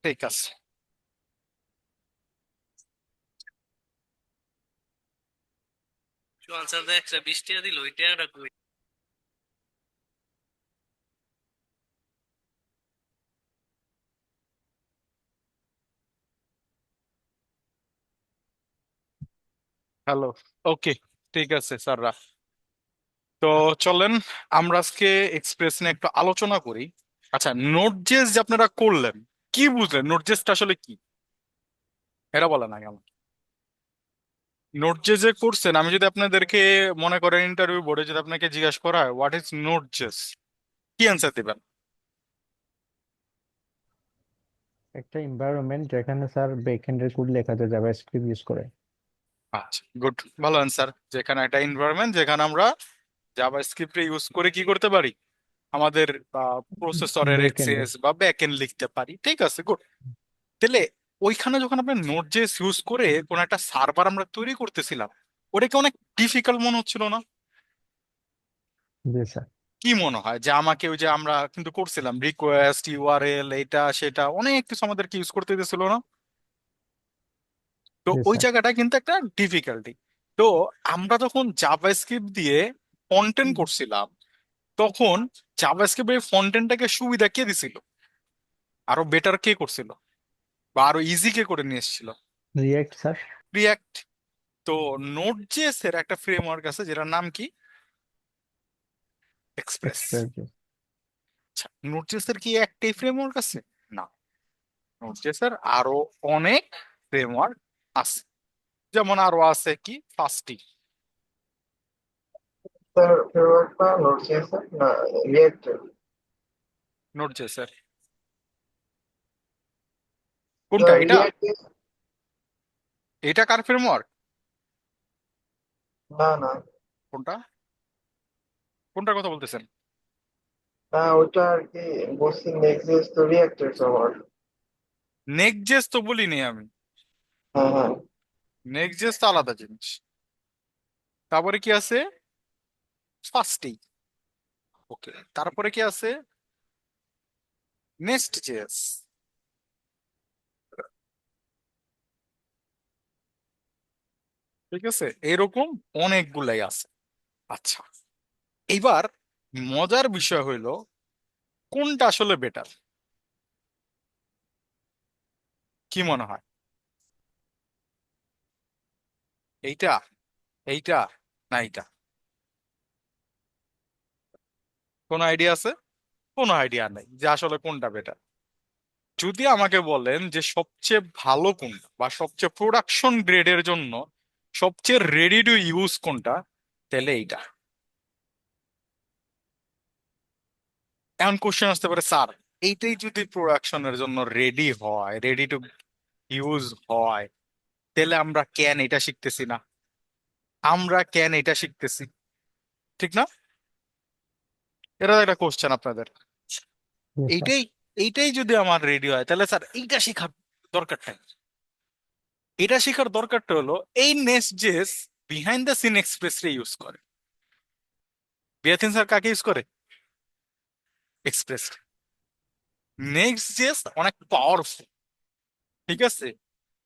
ঠিক আছে। আনসার দেয় একটা 20 টাকা দিল, ওই টাকাটা কই? হ্যালো। ওকে, ঠিক আছে স্যাররা। তো চলেন আমরা আজকে এক্সপ্রেস নিয়ে একটু আলোচনা করি। আচ্ছা, নোট জেস যে আপনারা করলেন, কি বুঝলেন নোট জেসটা আসলে কি? এটা বলেন আগে আমাকে। নোট জেস যে করছেন, আমি যদি আপনাদেরকে মনে করেন ইন্টারভিউ বোর্ডে যদি আপনাকে জিজ্ঞাসা করা হয় হোয়াট ইজ নোট জেস, কি অ্যান্সার দিবেন? একটা এনভায়রনমেন্ট যেখানে স্যার ব্যাকএন্ডের কোড লেখা যায় জাভাস্ক্রিপ্ট ইউজ করে। আচ্ছা, গুড, ভালো অ্যান্সার। যেখানে একটা এনভায়রনমেন্ট যেখানে আমরা জাভাস্ক্রিপ্ট ইউজ করে কি করতে পারি, আমাদের প্রসেসরের ব্যাকএন্ডে। এক্সেস বা ব্যাকএন্ড লিখতে পারি। ঠিক আছে, গুড। তাহলে ওইখানে যখন আমরা নোট জেস ইউজ করে কোন একটা সার্ভার আমরা তৈরি করতেছিলাম, ওটাকে অনেক ডিফিকাল্ট মনে হচ্ছিল না? জি স্যার। কি মনে হয় যে আমাকে ওই যে আমরা কিন্তু করছিলাম রিকোয়েস্ট ইউআরএল এটা সেটা অনেক কিছু আমাদেরকে ইউজ করতে দিয়েছিল না? তো জি ওই স্যার। জায়গাটা কিন্তু একটা ডিফিকাল্টি। তো আমরা যখন জাভাস্ক্রিপ্ট দিয়ে কন্টেন্ট করছিলাম, তখন জাভাস্ক্রিপ্ট এই ফন্টেনটাকে সুবিধা কে দিছিল, আরো বেটার কে করছিল, বা আরো ইজি কে করে নিয়ে এসেছিল? React sir. রিয়াক্ট। তো নোড জেএস এর একটা ফ্রেমওয়ার্ক আছে যেটার নাম কি? এক্সপ্রেস। এক্সপ্রেস। আচ্ছা, নোড জেএস এর কি একটাই ফ্রেমওয়ার্ক আছে? না, নোড জেএস এর আরো অনেক ফ্রেমওয়ার্ক আছে। যেমন আরো আছে কি ফাস্টি। স্যার ফ্রেমওয়ার্কটা নোড.জেএস না রিয়েক্ট? নোড জেএস এর কোনটা এটা? রিয়েক্ট। এটা কার ফ্রেমওয়ার্ক? না না কোনটা? কোনটার কথা বলতেছেন? না, ওটা আর কি বলছি, নেক্সট তো রিয়েক্টের ফ্রেমওয়ার্ক। নেক্সট জেএস তো বলিনি আমি। হ্যাঁ হ্যাঁ। নেক্সট জেএস তো আলাদা জিনিস। তারপরে কি আছে? ফাস্টি। ওকে, তারপরে কি আছে? Next JS. ঠিক আছে, এরকম অনেকগুলাই আছে। আচ্ছা, এইবার মজার বিষয় হইলো কোনটা আসলে বেটার, কি মনে হয়? এইটা, এইটা, না এইটা? কোনো আইডিয়া আছে? কোনো আইডিয়া নেই যে আসলে কোনটা বেটার। যদি আমাকে বলেন যে সবচেয়ে ভালো কোনটা বা সবচেয়ে প্রোডাকশন গ্রেডের জন্য সবচেয়ে রেডি টু ইউজ কোনটা, তাহলে এইটা। এমন কোশ্চেন আসতে পারে, স্যার এইটাই যদি প্রোডাকশনের জন্য রেডি হয়, রেডি টু ইউজ হয়, তাহলে আমরা কেন এটা শিখতেছি না? আমরা কেন এটা শিখতেছি? ঠিক না? এটা একটা কোশ্চেন আপনাদের। জি স্যার। এইটাই, এইটাই যদি আমার রেডি হয়, তাহলে স্যার এইটা শেখার দরকারটা কি? এটা শেখার দরকারটা হলো এই Next JS behind the scene Express রে ইউজ করে। বিয়াথিন স্যার কাকে ইউজ করে? এক্সপ্রেস। নেক্সট জেস অনেক পাওয়ারফুল। ঠিক আছে,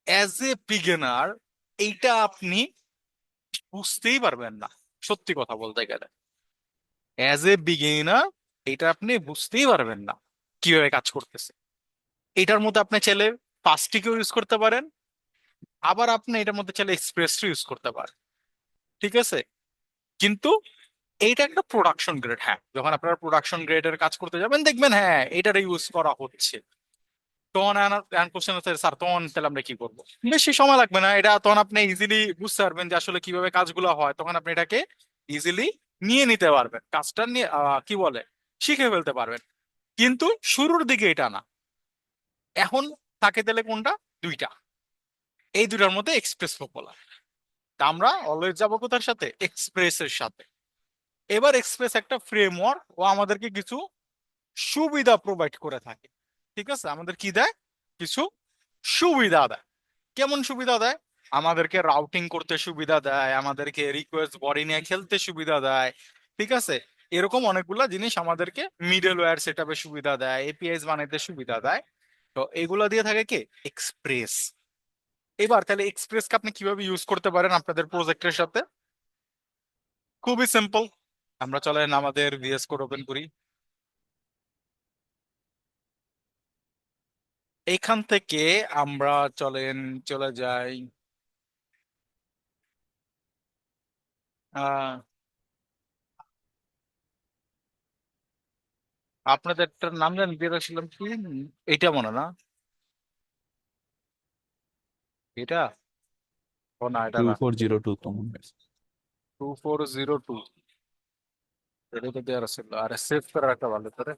অ্যাজ এ বিগিনার এইটা আপনি বুঝতেই পারবেন না, সত্যি কথা বলতে গেলে। অ্যাজ এ বিগিনার এটা আপনি বুঝতেই পারবেন না কিভাবে কাজ করতেছে। এটার মধ্যে আপনি চাইলে ফাস্টিকেও ইউজ করতে পারেন, আবার আপনি এটার মধ্যে চাইলে এক্সপ্রেস ইউজ করতে পারেন। ঠিক আছে, কিন্তু এইটা একটা প্রোডাকশন গ্রেড। হ্যাঁ, যখন আপনারা প্রোডাকশন গ্রেডের কাজ করতে যাবেন দেখবেন হ্যাঁ এটার ইউজ করা হচ্ছে, তখন কোশ্চেন আছে স্যার তখন তাহলে আমরা কি করবো? বেশি সময় লাগবে না, এটা তখন আপনি ইজিলি বুঝতে পারবেন যে আসলে কিভাবে কাজগুলো হয়, তখন আপনি এটাকে ইজিলি নিয়ে নিতে পারবেন, কাজটা নিয়ে কি বলে শিখে ফেলতে পারবেন। কিন্তু শুরুর দিকে এটা না। এখন থাকে তাহলে কোনটা? দুইটা। এই দুইটার মধ্যে এক্সপ্রেস পপুলার। তা আমরা অলওয়েজ যাবো কোথার সাথে? এক্সপ্রেসের সাথে। এবার এক্সপ্রেস একটা ফ্রেমওয়ার্ক, ও আমাদেরকে কিছু সুবিধা প্রোভাইড করে থাকে। ঠিক আছে, আমাদের কি দেয়? কিছু সুবিধা দেয়। কেমন সুবিধা দেয়? আমাদেরকে রাউটিং করতে সুবিধা দেয়, আমাদেরকে রিকোয়েস্ট বডি নিয়ে খেলতে সুবিধা দেয়। ঠিক আছে, এরকম অনেকগুলা জিনিস আমাদেরকে মিডল ওয়্যার সেট আপে সুবিধা দেয়, এপিআইস বানাইতে সুবিধা দেয়। তো এগুলা দিয়ে থাকে কি এক্সপ্রেস। এবার তাহলে এক্সপ্রেসকে আপনি কিভাবে ইউজ করতে পারেন আপনাদের প্রজেক্টের সাথে? খুবই সিম্পল। আমরা চলেন আমাদের ভিএস কোড ওপেন করি। এইখান থেকে আমরা চলেন চলে যাই আহ আপনাদেরটার নাম জানি দিয়েছিলাম কি, এইটা মনে না, এটা ও না, এটা না, 2402 তো মনে হয়। 2402, এটা তো দেওয়ার ছিল। আরে সেভ করে রাখা ভালো করে।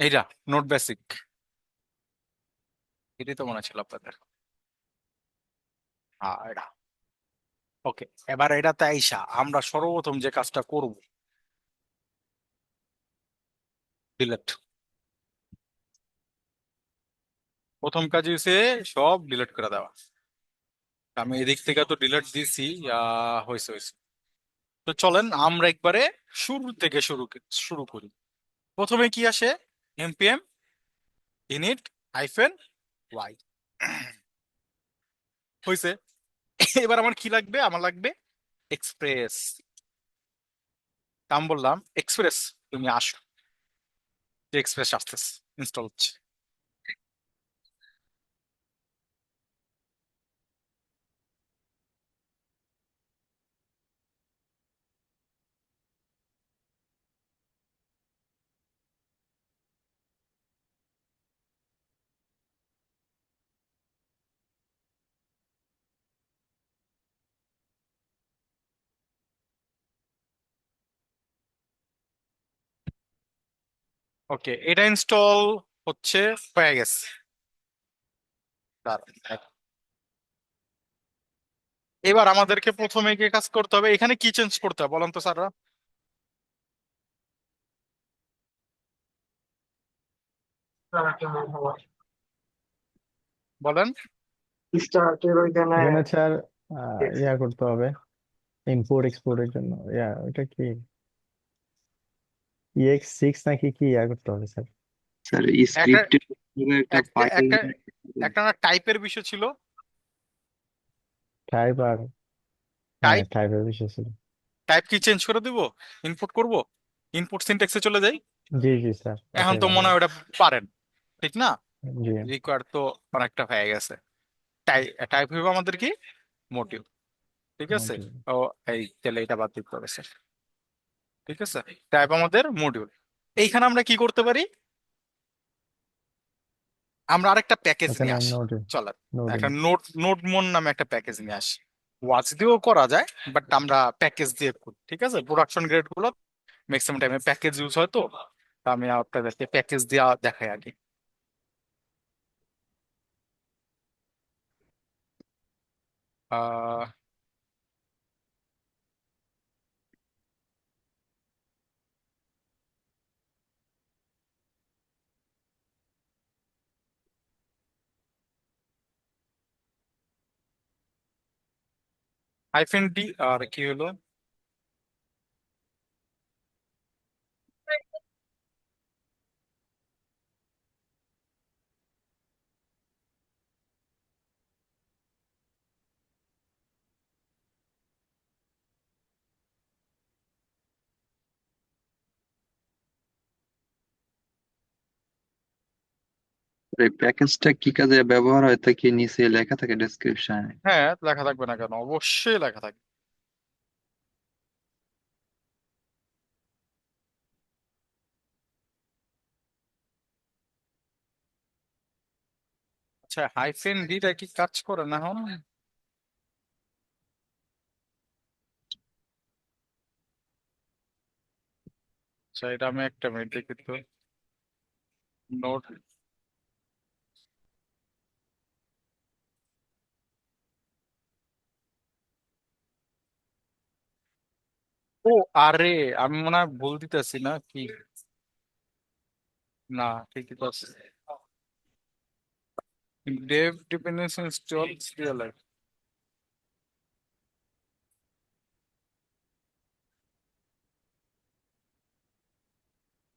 এইটা নোট বেসিক, এটাই তো মনে ছিল আপনাদের। হ্যাঁ এটা ওকে। এবার এটাতে আইসা আমরা সর্বপ্রথম যে কাজটা করব, ডিলেট। প্রথম কাজ হচ্ছে সব ডিলিট করে দেওয়া। আমি এদিক থেকে তো ডিলিট দিছি, হয়েছে হয়েছে। তো চলেন আমরা একবারে শুরু থেকে শুরু করি। প্রথমে কি আসে? npm init -y হয়েছে। এবার আমার কি লাগবে? আমার লাগবে এক্সপ্রেস। আমি বললাম এক্সপ্রেস তুমি আসো, যে এক্সপ্রেস আসতেছে, ইনস্টল হচ্ছে। ওকে, এটা ইনস্টল হচ্ছে, হয়ে গেছে। দাঁড়ান, এবার আমাদেরকে প্রথমে গিয়ে কাজ করতে হবে। এখানে কি চেঞ্জ করতে হবে বলেন তো স্যাররা, বলেন। স্টার্টের ওইখানে এখানে স্যার ইয়া করতে হবে ইম্পোর্ট এক্সপোর্টের জন্য, ওইটা কি EX6 নাকি কি ইয়া করতে হবে স্যার? স্যার একটা স্ক্রিপ্টে একটা একটা ফাইল। একটা একটা না টাইপের বিষয় ছিল। টাইপ আর হ্যাঁ টাইপ, টাইপের বিষয় ছিল। টাইপ কি চেঞ্জ করে দিব? ইনপুট করব, ইনপুট সিনট্যাক্সে চলে যাই। জি জি স্যার, এখন ওটাই তো ভালো মনে হয় হবে। ওটা পারেন, ঠিক না? জি রিকোয়ার তো অনেকটা হয়ে গেছে। টাইপ টাইপ হইব আমাদের কি মোটিভ, ঠিক আছে। মোটামুটি। ও এই তাহলে এটা বাদ দিতে হবে স্যার, ঠিক আছে। টাইপ আমাদের মডিউল। এইখানে আমরা কি করতে পারি? আমরা আরেকটা প্যাকেজ এখানে নিয়ে আসি। নোট চলেন নোট একটা নোটমন নামে একটা প্যাকেজ নিয়ে আসি। ওয়াচ দিয়েও করা যায়, বাট আমরা প্যাকেজ দিয়ে করি, ঠিক আছে। প্রোডাকশন গ্রেড গুলো ম্যাক্সিমাম টাইমে প্যাকেজ ইউজ হয় তো। তা আমি আপনাদেরকে প্যাকেজ দিয়ে দেখাই আগে। আহ -d আর কি হলো? এই প্যাকেজটা কি কাজে ব্যবহার হয় তা কি নিচে লেখা থাকে ডেসক্রিপশনে? হ্যাঁ, লেখা থাকবে না কেন? অবশ্যই লেখা থাকবে। আচ্ছা, -d টা কি কাজ করে না এখন? আচ্ছা, এটা আমি একটা মিনিট দেখি তো। নোট, ও আরে, আমি মনে হয় ভুল দিতেছি না কি? না, ঠিকই তো আছে। dev dependency install serialize।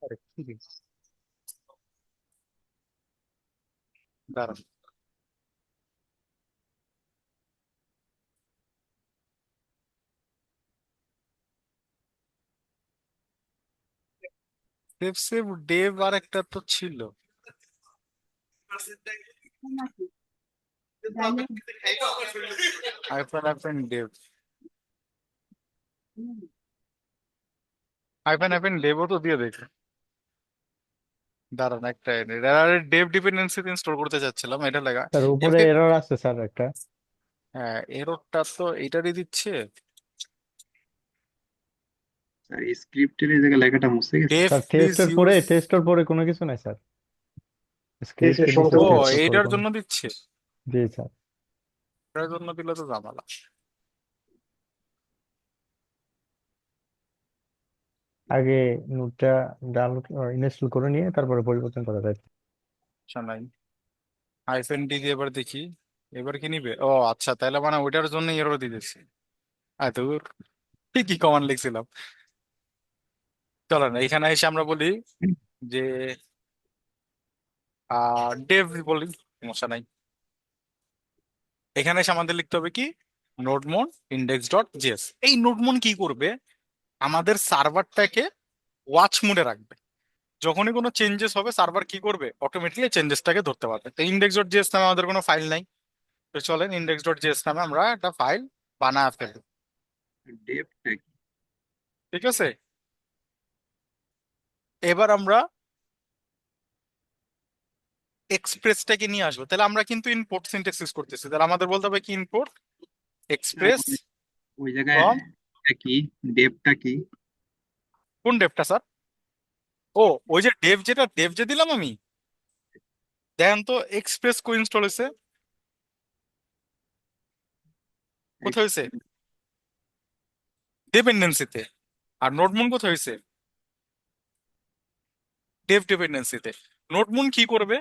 আরে কি রে? দাঁড়ান, সেভ সেভ ডেভ আর একটা তো ছিল। আইফোন ডেভ, আইফোন ডেভও তো দিয়ে দেখো। দাঁড়ান একটা, ডেভ ডিপেন্ডেন্সি ইনস্টল করতে চাচ্ছিলাম, এটা লাগা। স্যার উপরে এমনি এরর আছে স্যার একটা। হ্যাঁ, এররটা তো এইটারই দিচ্ছে। আর এই স্ক্রিপ্টের এই জায়গায় লেখাটা মুছে গেছে। Dave sir please use. টেস্টের পরে কোনো কিছু নাই স্যার, টেস্টের স্ক্রিপ্টে দিছে ও, সংশোধন টেস্টের পরে এইটার কোনো। জন্য দিচ্ছে। জি স্যার। এটার জন্য দিলে তো ঝামেলা। আগে নোটটা ডাউনলোড ইনস্টল করে নিয়ে তারপরে পরিবর্তন করা যায়। আচ্ছা নাই, আইফোন ডি দিয়ে এবার দেখি, এবার কি নিবে? ও আচ্ছা, তাহলে মানে ওইটার জন্য এরর দিতেছে। এত ঠিকই কমান্ড লিখছিলাম। চলো না, এখানে এসে আমরা বলি যে ডেভ বলি, সমস্যা নাই। এখানে এসে আমাদের লিখতে হবে কি, নোডমন ইন্ডেক্স ডট জেএস। এই নোডমন কি করবে, আমাদের সার্ভারটাকে ওয়াচ মোডে রাখবে। যখনই কোনো চেঞ্জেস হবে সার্ভার কি করবে, অটোমেটিক্যালি চেঞ্জেসটাকে ধরতে পারবে। তো ইন্ডেক্স ডট জেএস নামে আমাদের কোনো ফাইল নাই, তো চলেন ইন্ডেক্স ডট জেএস নামে আমরা একটা ফাইল বানায় ফেলি। ডেপটা কি? ঠিক আছে, এবার আমরা এক্সপ্রেসটাকে নিয়ে আসবো। তাহলে আমরা কিন্তু ইম্পোর্ট সিনট্যাক্স ইউজ করতেছি, তাহলে আমাদের বলতে হবে কি, ইম্পোর্ট এক্সপ্রেস ওই জায়গায় ফ্রম। এটা কি, ডেপটা কি? কোন ডেভটা স্যার? ও, ওই যে ডেভ, যেটা ডেভ যে দিলাম আমি, দেখেন তো এক্সপ্রেস কো ইনস্টল হয়েছে, কোথায় হয়েছে? ডিপেন্ডেন্সিতে। আর নোডমুন কোথায় হয়েছে? ডেভ ডিপেন্ডেন্সিতে। নোডমুন কি করবে,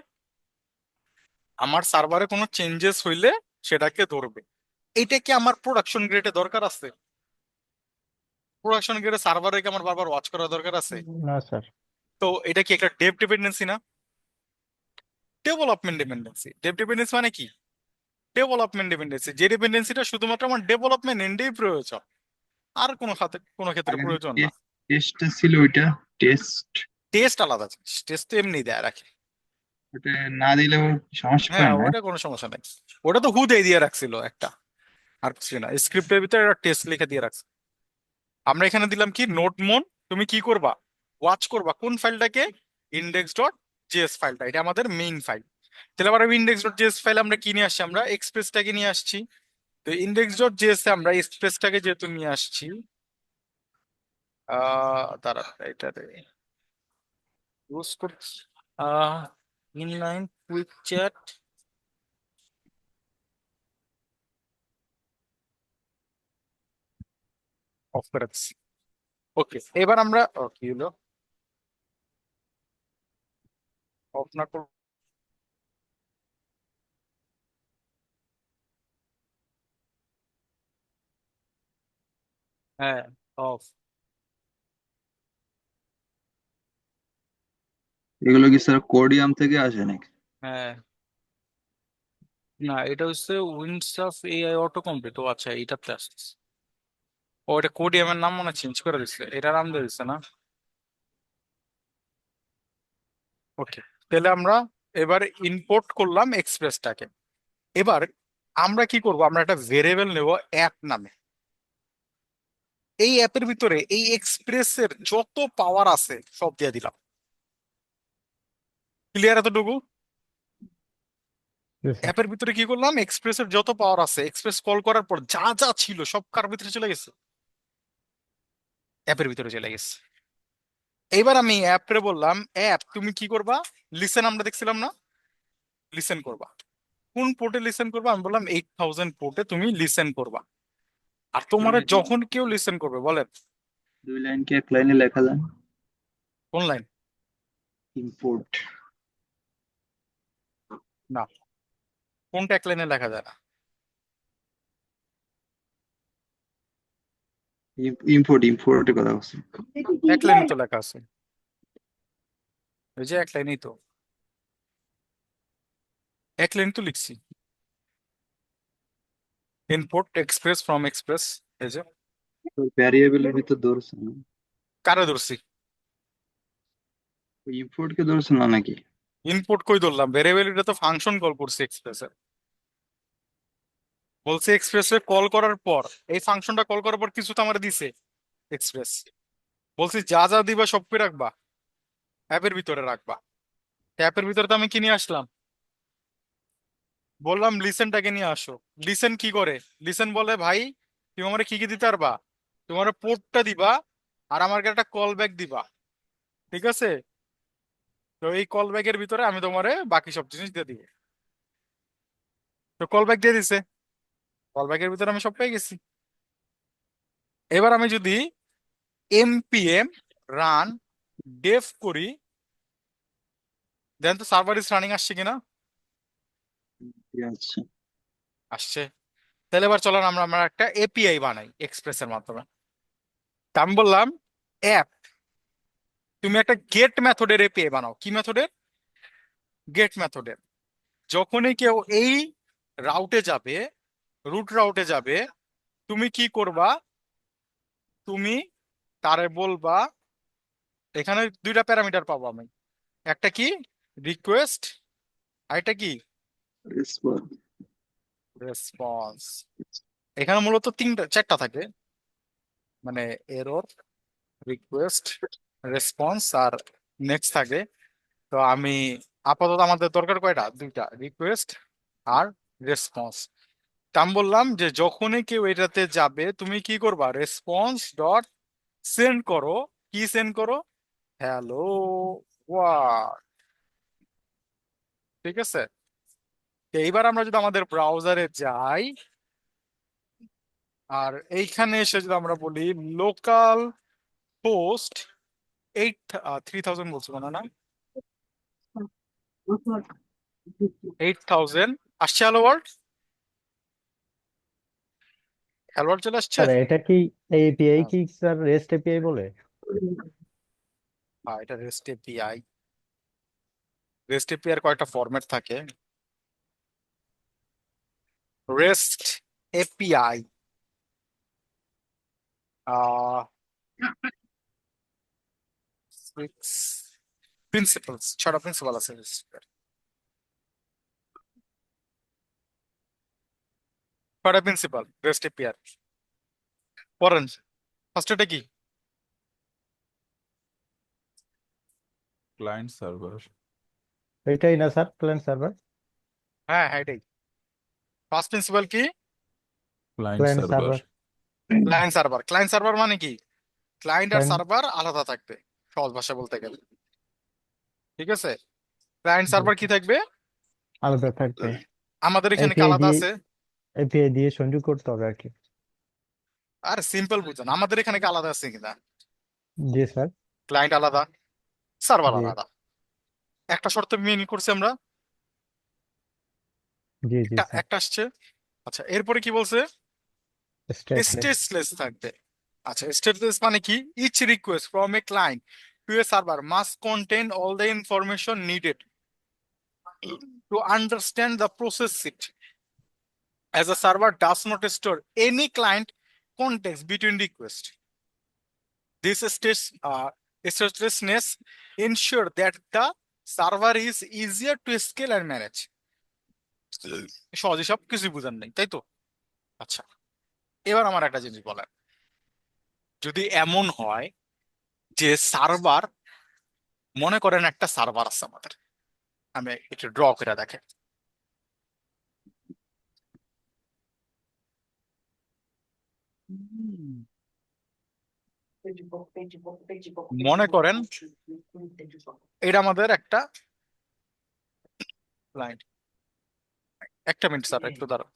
আমার সার্ভারে কোনো চেঞ্জেস হইলে সেটাকে ধরবে। এইটা কি আমার প্রোডাকশন গ্রেডে দরকার আছে? প্রোডাকশন গ্রেডে সার্ভারে কি আমার বারবার ওয়াচ করার দরকার আছে? না স্যার। তো এটা কি একটা ডেভ ডিপেন্ডেন্সি না? Development dependency. ডেভ ডিপেন্ডেন্সি মানে কি? ডেভেলপমেন্ট ডিপেন্ডেন্সি, যে ডিপেন্ডেন্সিটা শুধুমাত্র আমার ডেভেলপমেন্ট এন্ডেই প্রয়োজন, আর কোনো ক্ষেত্রে আগে প্রয়োজন না। টেস্টটা ছিল ওইটা, টেস্ট। টেস্ট আলাদা জিনিস, টেস্ট তো এমনি দেয় রাখে। ওটা না দিলেও সমস্যা হ্যাঁ, করে না? ওটা কোনো সমস্যা নাই। ওটা তো হুদে দিয়ে রাখছিল একটা, আর কিছু না, স্ক্রিপ্টের ভিতরে একটা টেস্ট লিখে দিয়ে রাখছে। আমরা এখানে দিলাম কি, নোট মন, তুমি কি করবা, ওয়াচ করবা কোন ফাইলটাকে, ইন্ডেক্স ডট জেএস ফাইলটা, এটা আমাদের মেইন ফাইল। তাহলে আবার ইন্ডেক্স ডট জেএস ফাইল আমরা কি নিয়ে আসছি, আমরা এক্সপ্রেসটাকে নিয়ে আসছি। তো ইন্ডেক্স ডট জেএস এ আমরা এক্সপ্রেসটাকে যেহেতু নিয়ে আসছি, তারা এটাতে ইউজ করছি ইনলাইন কুইক চ্যাট অফ করে দিচ্ছি। ওকে, এবার আমরা কি হলো, অফ না করব। হ্যাঁ, অফ। এগুলো কি স্যার কোডিয়াম থেকে আসে নাকি? হ্যাঁ, না এটা হচ্ছে winds of AI autocomplete. ও আচ্ছা, এইটাতে আসছে। ও, এটা কোডিয়াম এর নাম মনে চেঞ্জ করে দিচ্ছে, এটা নাম দিয়ে দিচ্ছে না। ওকে, তাহলে আমরা এবার ইম্পোর্ট করলাম এক্সপ্রেসটাকে। এবার আমরা কি করব, আমরা একটা ভেরিয়েবল নেব অ্যাপ নামে। এই অ্যাপের ভিতরে এই এক্সপ্রেসের যত পাওয়ার আছে সব দিয়ে দিলাম। ক্লিয়ার এতটুকু? জি স্যার। অ্যাপের ভিতরে কি করলাম, এক্সপ্রেসের যত পাওয়ার আছে, এক্সপ্রেস কল করার পর যা যা ছিল সব কার ভিতরে চলে গেছে, অ্যাপের ভিতরে চলে গেছে। এইবার আমি অ্যাপরে বললাম, অ্যাপ তুমি কি করবা, লিসেন, আমরা দেখছিলাম না, লিসেন করবা। কোন পোর্টে লিসেন করবা, আমি বললাম 8000 পোর্টে তুমি লিসেন করবা। আর তোমার যখন কেউ লিসেন করবে, বলেন দুই লাইন কি এক লাইনে লেখা যায়? কোন লাইন? ইম্পোর্ট। না, কোনটা এক লাইনে লেখা যায় না। ইম্পোর্টের কথা বলছি। এক লাইনে তো লেখা আছে। ওই যে এক লাইনেই তো, এক লাইন তো লিখছি, ইনপুট এক্সপ্রেস ফ্রম এক্সপ্রেস। এই যে ভ্যারিয়েবলের ভিতর ধরছে না, কারে ধরছি? ইম্পোর্ট কে ধরছে না নাকি? ইনপুট কই ধরলাম? ভেরিয়েবল, এটা তো ফাংশন কল করছি এক্সপ্রেসে। বলছে এক্সপ্রেসে কল করার পর, এই ফাংশনটা কল করার পর কিছু তো আমার দিছে এক্সপ্রেস। বলছি যা যা দিবা সব কি রাখবা, অ্যাপের ভিতরে রাখবা। অ্যাপের ভিতরে তো আমি কি নিয়ে আসলাম? বললাম লিসেনটাকে নিয়ে আসো। লিসেন কি করে? লিসেন বলে ভাই তুমি আমার কি কি দিতে পারবা, তোমার পোর্টটা দিবা আর আমাকে একটা কল ব্যাক দিবা, ঠিক আছে? তো এই কল ব্যাকের ভিতরে আমি তোমারে বাকি সব জিনিস দিয়ে দিব। তো কল ব্যাক দিয়ে দিছে, কল ব্যাকের ভিতরে আমি সব পেয়ে গেছি। এবার আমি যদি npm রান ডেফ করি, দেন তো সার্ভার ইজ রানিং আসছে কিনা? আচ্ছা, আসছে। তাহলে এবার চলেন আমরা আমরা একটা এপিআই বানাই এক্সপ্রেসের মাধ্যমে। তা আমি বললাম অ্যাপ, তুমি একটা গেট মেথডের এপিআই বানাও। কি মেথডের? গেট মেথডের। যখনই কেউ এই রাউটে যাবে, রুট রাউটে যাবে, তুমি কি করবা? তুমি তারে বলবা, এখানে দুইটা প্যারামিটার পাবো আমি, একটা কি রিকোয়েস্ট, আর একটা কি রেসপন্স। রেসপন্স। এখানে মূলত তিনটা চারটা থাকে, মানে এরর, রিকোয়েস্ট, রেসপন্স আর নেক্সট থাকে। তো আমি আপাতত আমাদের দরকার কয়টা? দুইটা, রিকোয়েস্ট আর রেসপন্স। তা আমি বললাম যে যখনই কেউ এটাতে যাবে তুমি কি করবা? রেসপন্স ডট সেন্ড করো। কি সেন্ড করো? হ্যালো ওয়ার্ল্ড, ঠিক আছে? তো এইবার আমরা যদি আমাদের ব্রাউজারে যাই, আর এইখানে এসে যদি আমরা বলি লোকাল হোস্ট 3000 বলছো মনে হয় না, 8000 আসছে। হ্যালো ওয়ার্ল্ড, হ্যালো ওয়ার্ল্ড চলে আসছে। স্যার এটা কি, এই এপিআই হ্যাঁ, কি স্যার রেস্ট এপিআই বলে? হ্যাঁ, এটা রেস্ট এপিআই। রেস্ট এপিআই এর কয়েকটা ফরম্যাট থাকে। রেস্ট এপিআই প্রিন্সিপালস, ছটা প্রিন্সিপাল আছে REST এর। ছটা প্রিন্সিপাল রেস্ট এপিআই। পড়েন, ফার্স্ট এটা কি? Client server. এটাই না স্যার ক্লায়েন্ট সার্ভার? হ্যাঁ হ্যাঁ, এটাই। ফার্স্ট প্রিন্সিপাল কি? Client client server. Server. Client server. Client server মানে কি? ক্লায়েন্ট আর ক্লায়েন্ট, সার্ভার আলাদা থাকবে, সহজ ভাষা বলতে গেলে, ঠিক আছে? ক্লায়েন্ট সার্ভার কি থাকবে? আলাদা থাকবে। আমাদের এখানে কি এপিআই আলাদা দিয়ে, আছে? এপিআই দিয়ে সংযোগ করতে হবে আর কি। আর সিম্পল বুঝুন, আমাদের এখানে কি আলাদা আছে কিনা? জি স্যার। ক্লায়েন্ট আলাদা, সার্ভার জি আলাদা। একটা শর্ত মেনে করছি আমরা, জি জি একটা স্যার। একটা আসছে। আচ্ছা, এরপরে কি বলছে? স্ট্যাটলেস। স্টেটলেস থাকবে। আচ্ছা, স্টেটলেস মানে কি? Each request from a client to a server must contain all the information needed to understand the process it, as a server does not store any client context between requests. This statelessness ensure that the server is easier to scale and manage. সহজে সব কিছু বুঝার নেই, তাই তো? আচ্ছা, এবার আমার একটা জিনিস বলেন, যদি এমন হয় যে সার্ভার, মনে করেন একটা সার্ভার আছে আমাদের, আমি একটু ড্র করে দেখেন। মনে করেন এটা আমাদের একটা ক্লায়েন্ট। একটা মিনিট স্যার, একটু দাঁড়ান।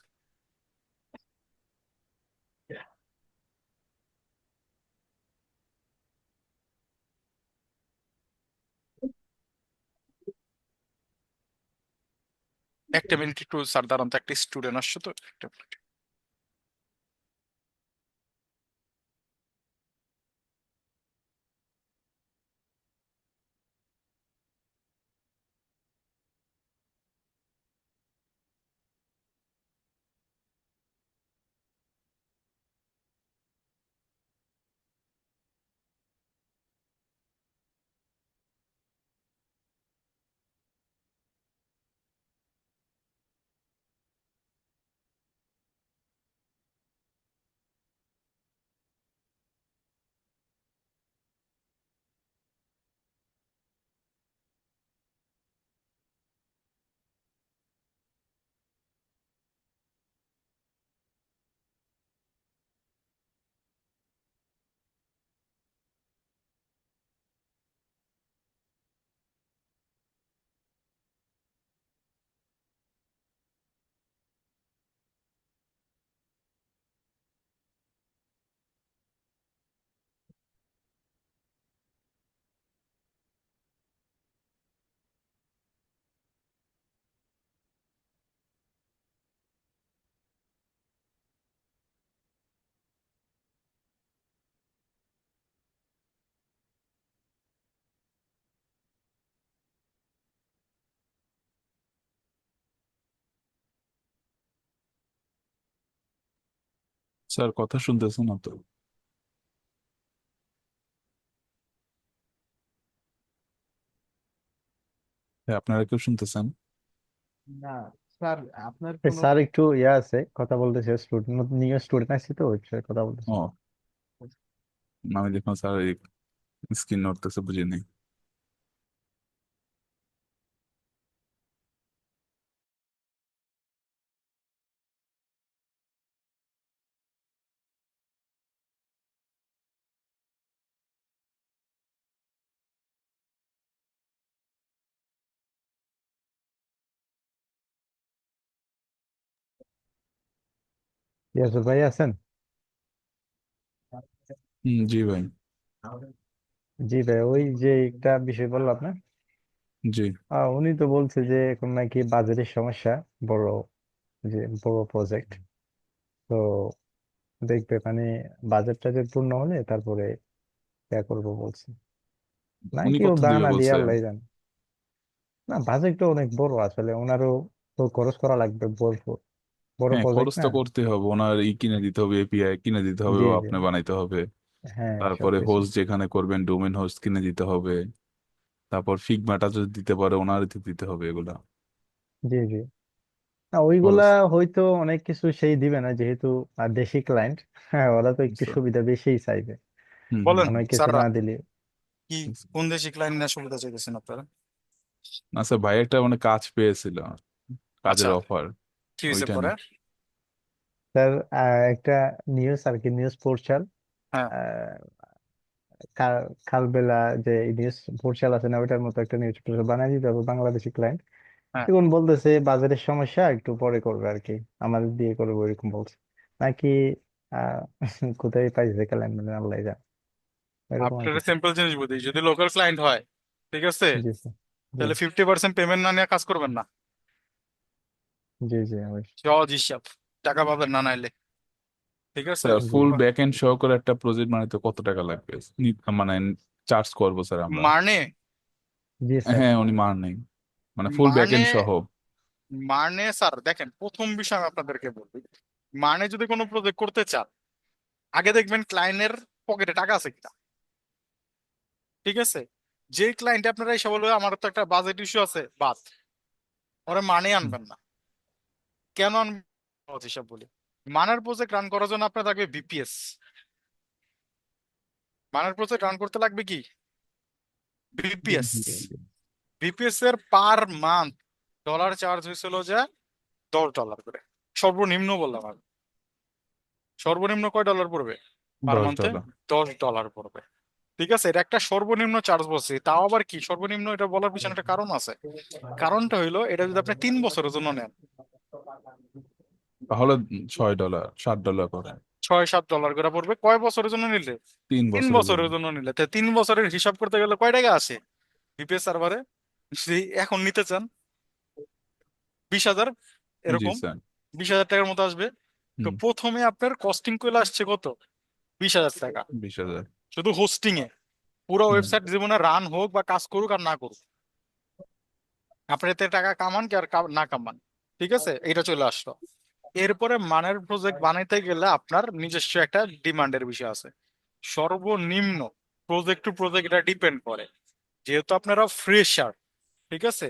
একটা মিনিট একটু স্যার দাঁড়ান, তো একটা স্টুডেন্ট আসছে তো, একটা minute। স্যার কথা শুনতেছেন না তো? হ্যাঁ, আপনারা কেউ শুনতেছেন? না স্যার, আপনার এই কোনো স্যার একটু ইয়ে আছে, কথা বলতেছে, স্টুডেন্ট, নিউ স্টুডেন্ট আসছে তো, ওই বিষয়ে কথা বলতেছে। ও, আমি দেখুন স্যার স্ক্রিন নড়তেছে, বুঝিনি। ইয়াসুর ভাই আছেন? জি ভাই। জি ভাই, ওই যে একটা বিষয় বললাম না, জি। উনি তো বলছে যে এখন নাকি বাজেটের সমস্যা, বড়, যে বড় প্রজেক্ট, তো দেখবে মানে বাজেটটা যে পূর্ণ হলে তারপরে ইয়া করবো বলছে, উনি নাকি ও কত দিবে বাহানা দিয়ে বলছে? আল্লাহ জানে। না, বাজেটটা অনেক বড় আসলে, ওনারও তো খরচ করা লাগবে, বড় বড় হ্যাঁ, প্রজেক্ট খরচ না। তো করতে হবে, ওনার কিনে দিতে হবে, এপিআই কিনে দিতে হবে, জি ও জি, আপনি বানাইতে হবে। হ্যাঁ তারপরে সবকিছু। হোস্ট যেখানে করবেন, ডোমেন হোস্ট কিনে দিতে হবে। তারপর ফিগমাটা যদি দিতে পারে, ওনার দিতে হবে এগুলা। জি জি, না ওইগুলা খরচ। হয়তো অনেক কিছু সেই দিবে না, যেহেতু দেশি ক্লায়েন্ট, হ্যাঁ ওরা তো একটু আচ্ছা। সুবিধা বেশিই চাইবে, হুম হুম বলেন হুম। অনেক কিছু স্যাররা না দিলে। কি, কোন দেশে ক্লায়েন্ট নেওয়ার সুবিধা চাইতেছেন আপনারা? না স্যার, ভাই একটা মানে কাজ পেয়েছিল, কাজের আচ্ছা, অফার, কি হয়েছে ওইটা পরে? নেই। স্যার, একটা নিউজ আর কি, নিউজ পোর্টাল, হ্যাঁ, কালবেলা, যে নিউজ পোর্টাল আছে না, ওইটার মতো একটা নিউজ পোর্টাল বানিয়ে দিতে হবে বাংলাদেশি ক্লায়েন্ট। হ্যাঁ। এখন বলতেছে বাজারের সমস্যা, একটু পরে করবে আর কি, আমাদের দিয়ে করবে এরকম বলছে নাকি। আহ কোথায় পাইছে ক্লায়েন্ট, মানে আল্লাহ জানে, এরকম আর আপনার কি। সিম্পল জিনিস বুঝি, যদি লোকাল ক্লায়েন্ট হয়, ঠিক আছে, জি স্যার। জি তাহলে 50% পেমেন্ট না নিয়ে কাজ করবেন না। জি জি, অবশ্যই। সহজ হিসাব, টাকা পাবেন না নাইলে, ঠিক আছে। স্যার জি ফুল ব্যাক এন্ড সহকারে একটা প্রজেক্ট বানাইতে কত টাকা লাগবে? মানে চার্জ করবো স্যার আমরা। মানে জি স্যার। হ্যাঁ, উনি মার নেই, মানে ফুল ব্যাক মানে এন্ড সহ। মানে স্যার দেখেন, প্রথম বিষয় আমি আপনাদেরকে বলবি, মানে যদি কোনো প্রজেক্ট করতে চান, আগে দেখবেন ক্লায়েন্টের পকেটে টাকা আছে কিনা, ঠিক আছে। যে ক্লায়েন্ট আপনারা এসে বলবে আমার তো একটা বাজেট ইস্যু আছে, বাদ, ওরা মানে হুম। আনবেন না। কেন আনবেন? সহজ হিসাব বলি, মানের প্রজেক্ট রান করার জন্য আপনার লাগবে বিপিএস। মানের প্রজেক্ট রান করতে লাগবে কি? বিপিএস। বিপিএস এর পার মান্থ ডলার চার্জ হয়েছিল যে $10 করে, সর্বনিম্ন বললাম আমি। সর্বনিম্ন কয় ডলার পড়বে পার মান্থে? $10। $10 পড়বে, ঠিক আছে। এটা একটা সর্বনিম্ন চার্জ বলছি, তাও আবার কি সর্বনিম্ন, এটা বলার পিছনে একটা কারণ আছে। কারণটা হইলো, এটা যদি আপনি 3 বছরের জন্য নেন, তাহলে $6, $7 করে। $6-7 করে পড়বে। কয় বছরের জন্য নিলে? তিন তিন বছরের জন্য। বছরের জন্য নিলে, তো 3 বছরের হিসাব করতে গেলে কয় টাকা আসে বিপিএস সার্ভারে, যদি এখন নিতে চান 20,000, জি এরকম স্যার। 20,000 টাকার মতো আসবে। তো হুম। প্রথমে আপনার কস্টিং করে আসছে কত? 20,000 টাকা, 20,000। শুধু হোস্টিং এ। পুরো হুম। ওয়েবসাইট জীবনে রান হোক বা কাজ করুক আর না করুক, আপনার এতে টাকা কামান কি আর না কামান, ঠিক আছে, এটা চলে আসলো। এরপরে মানের প্রজেক্ট বানাইতে গেলে আপনার নিজস্ব একটা ডিমান্ডের বিষয় আছে। সর্বনিম্ন প্রজেক্ট টু প্রজেক্ট এটা ডিপেন্ড করে, যেহেতু আপনারা ফ্রেশার, ঠিক আছে।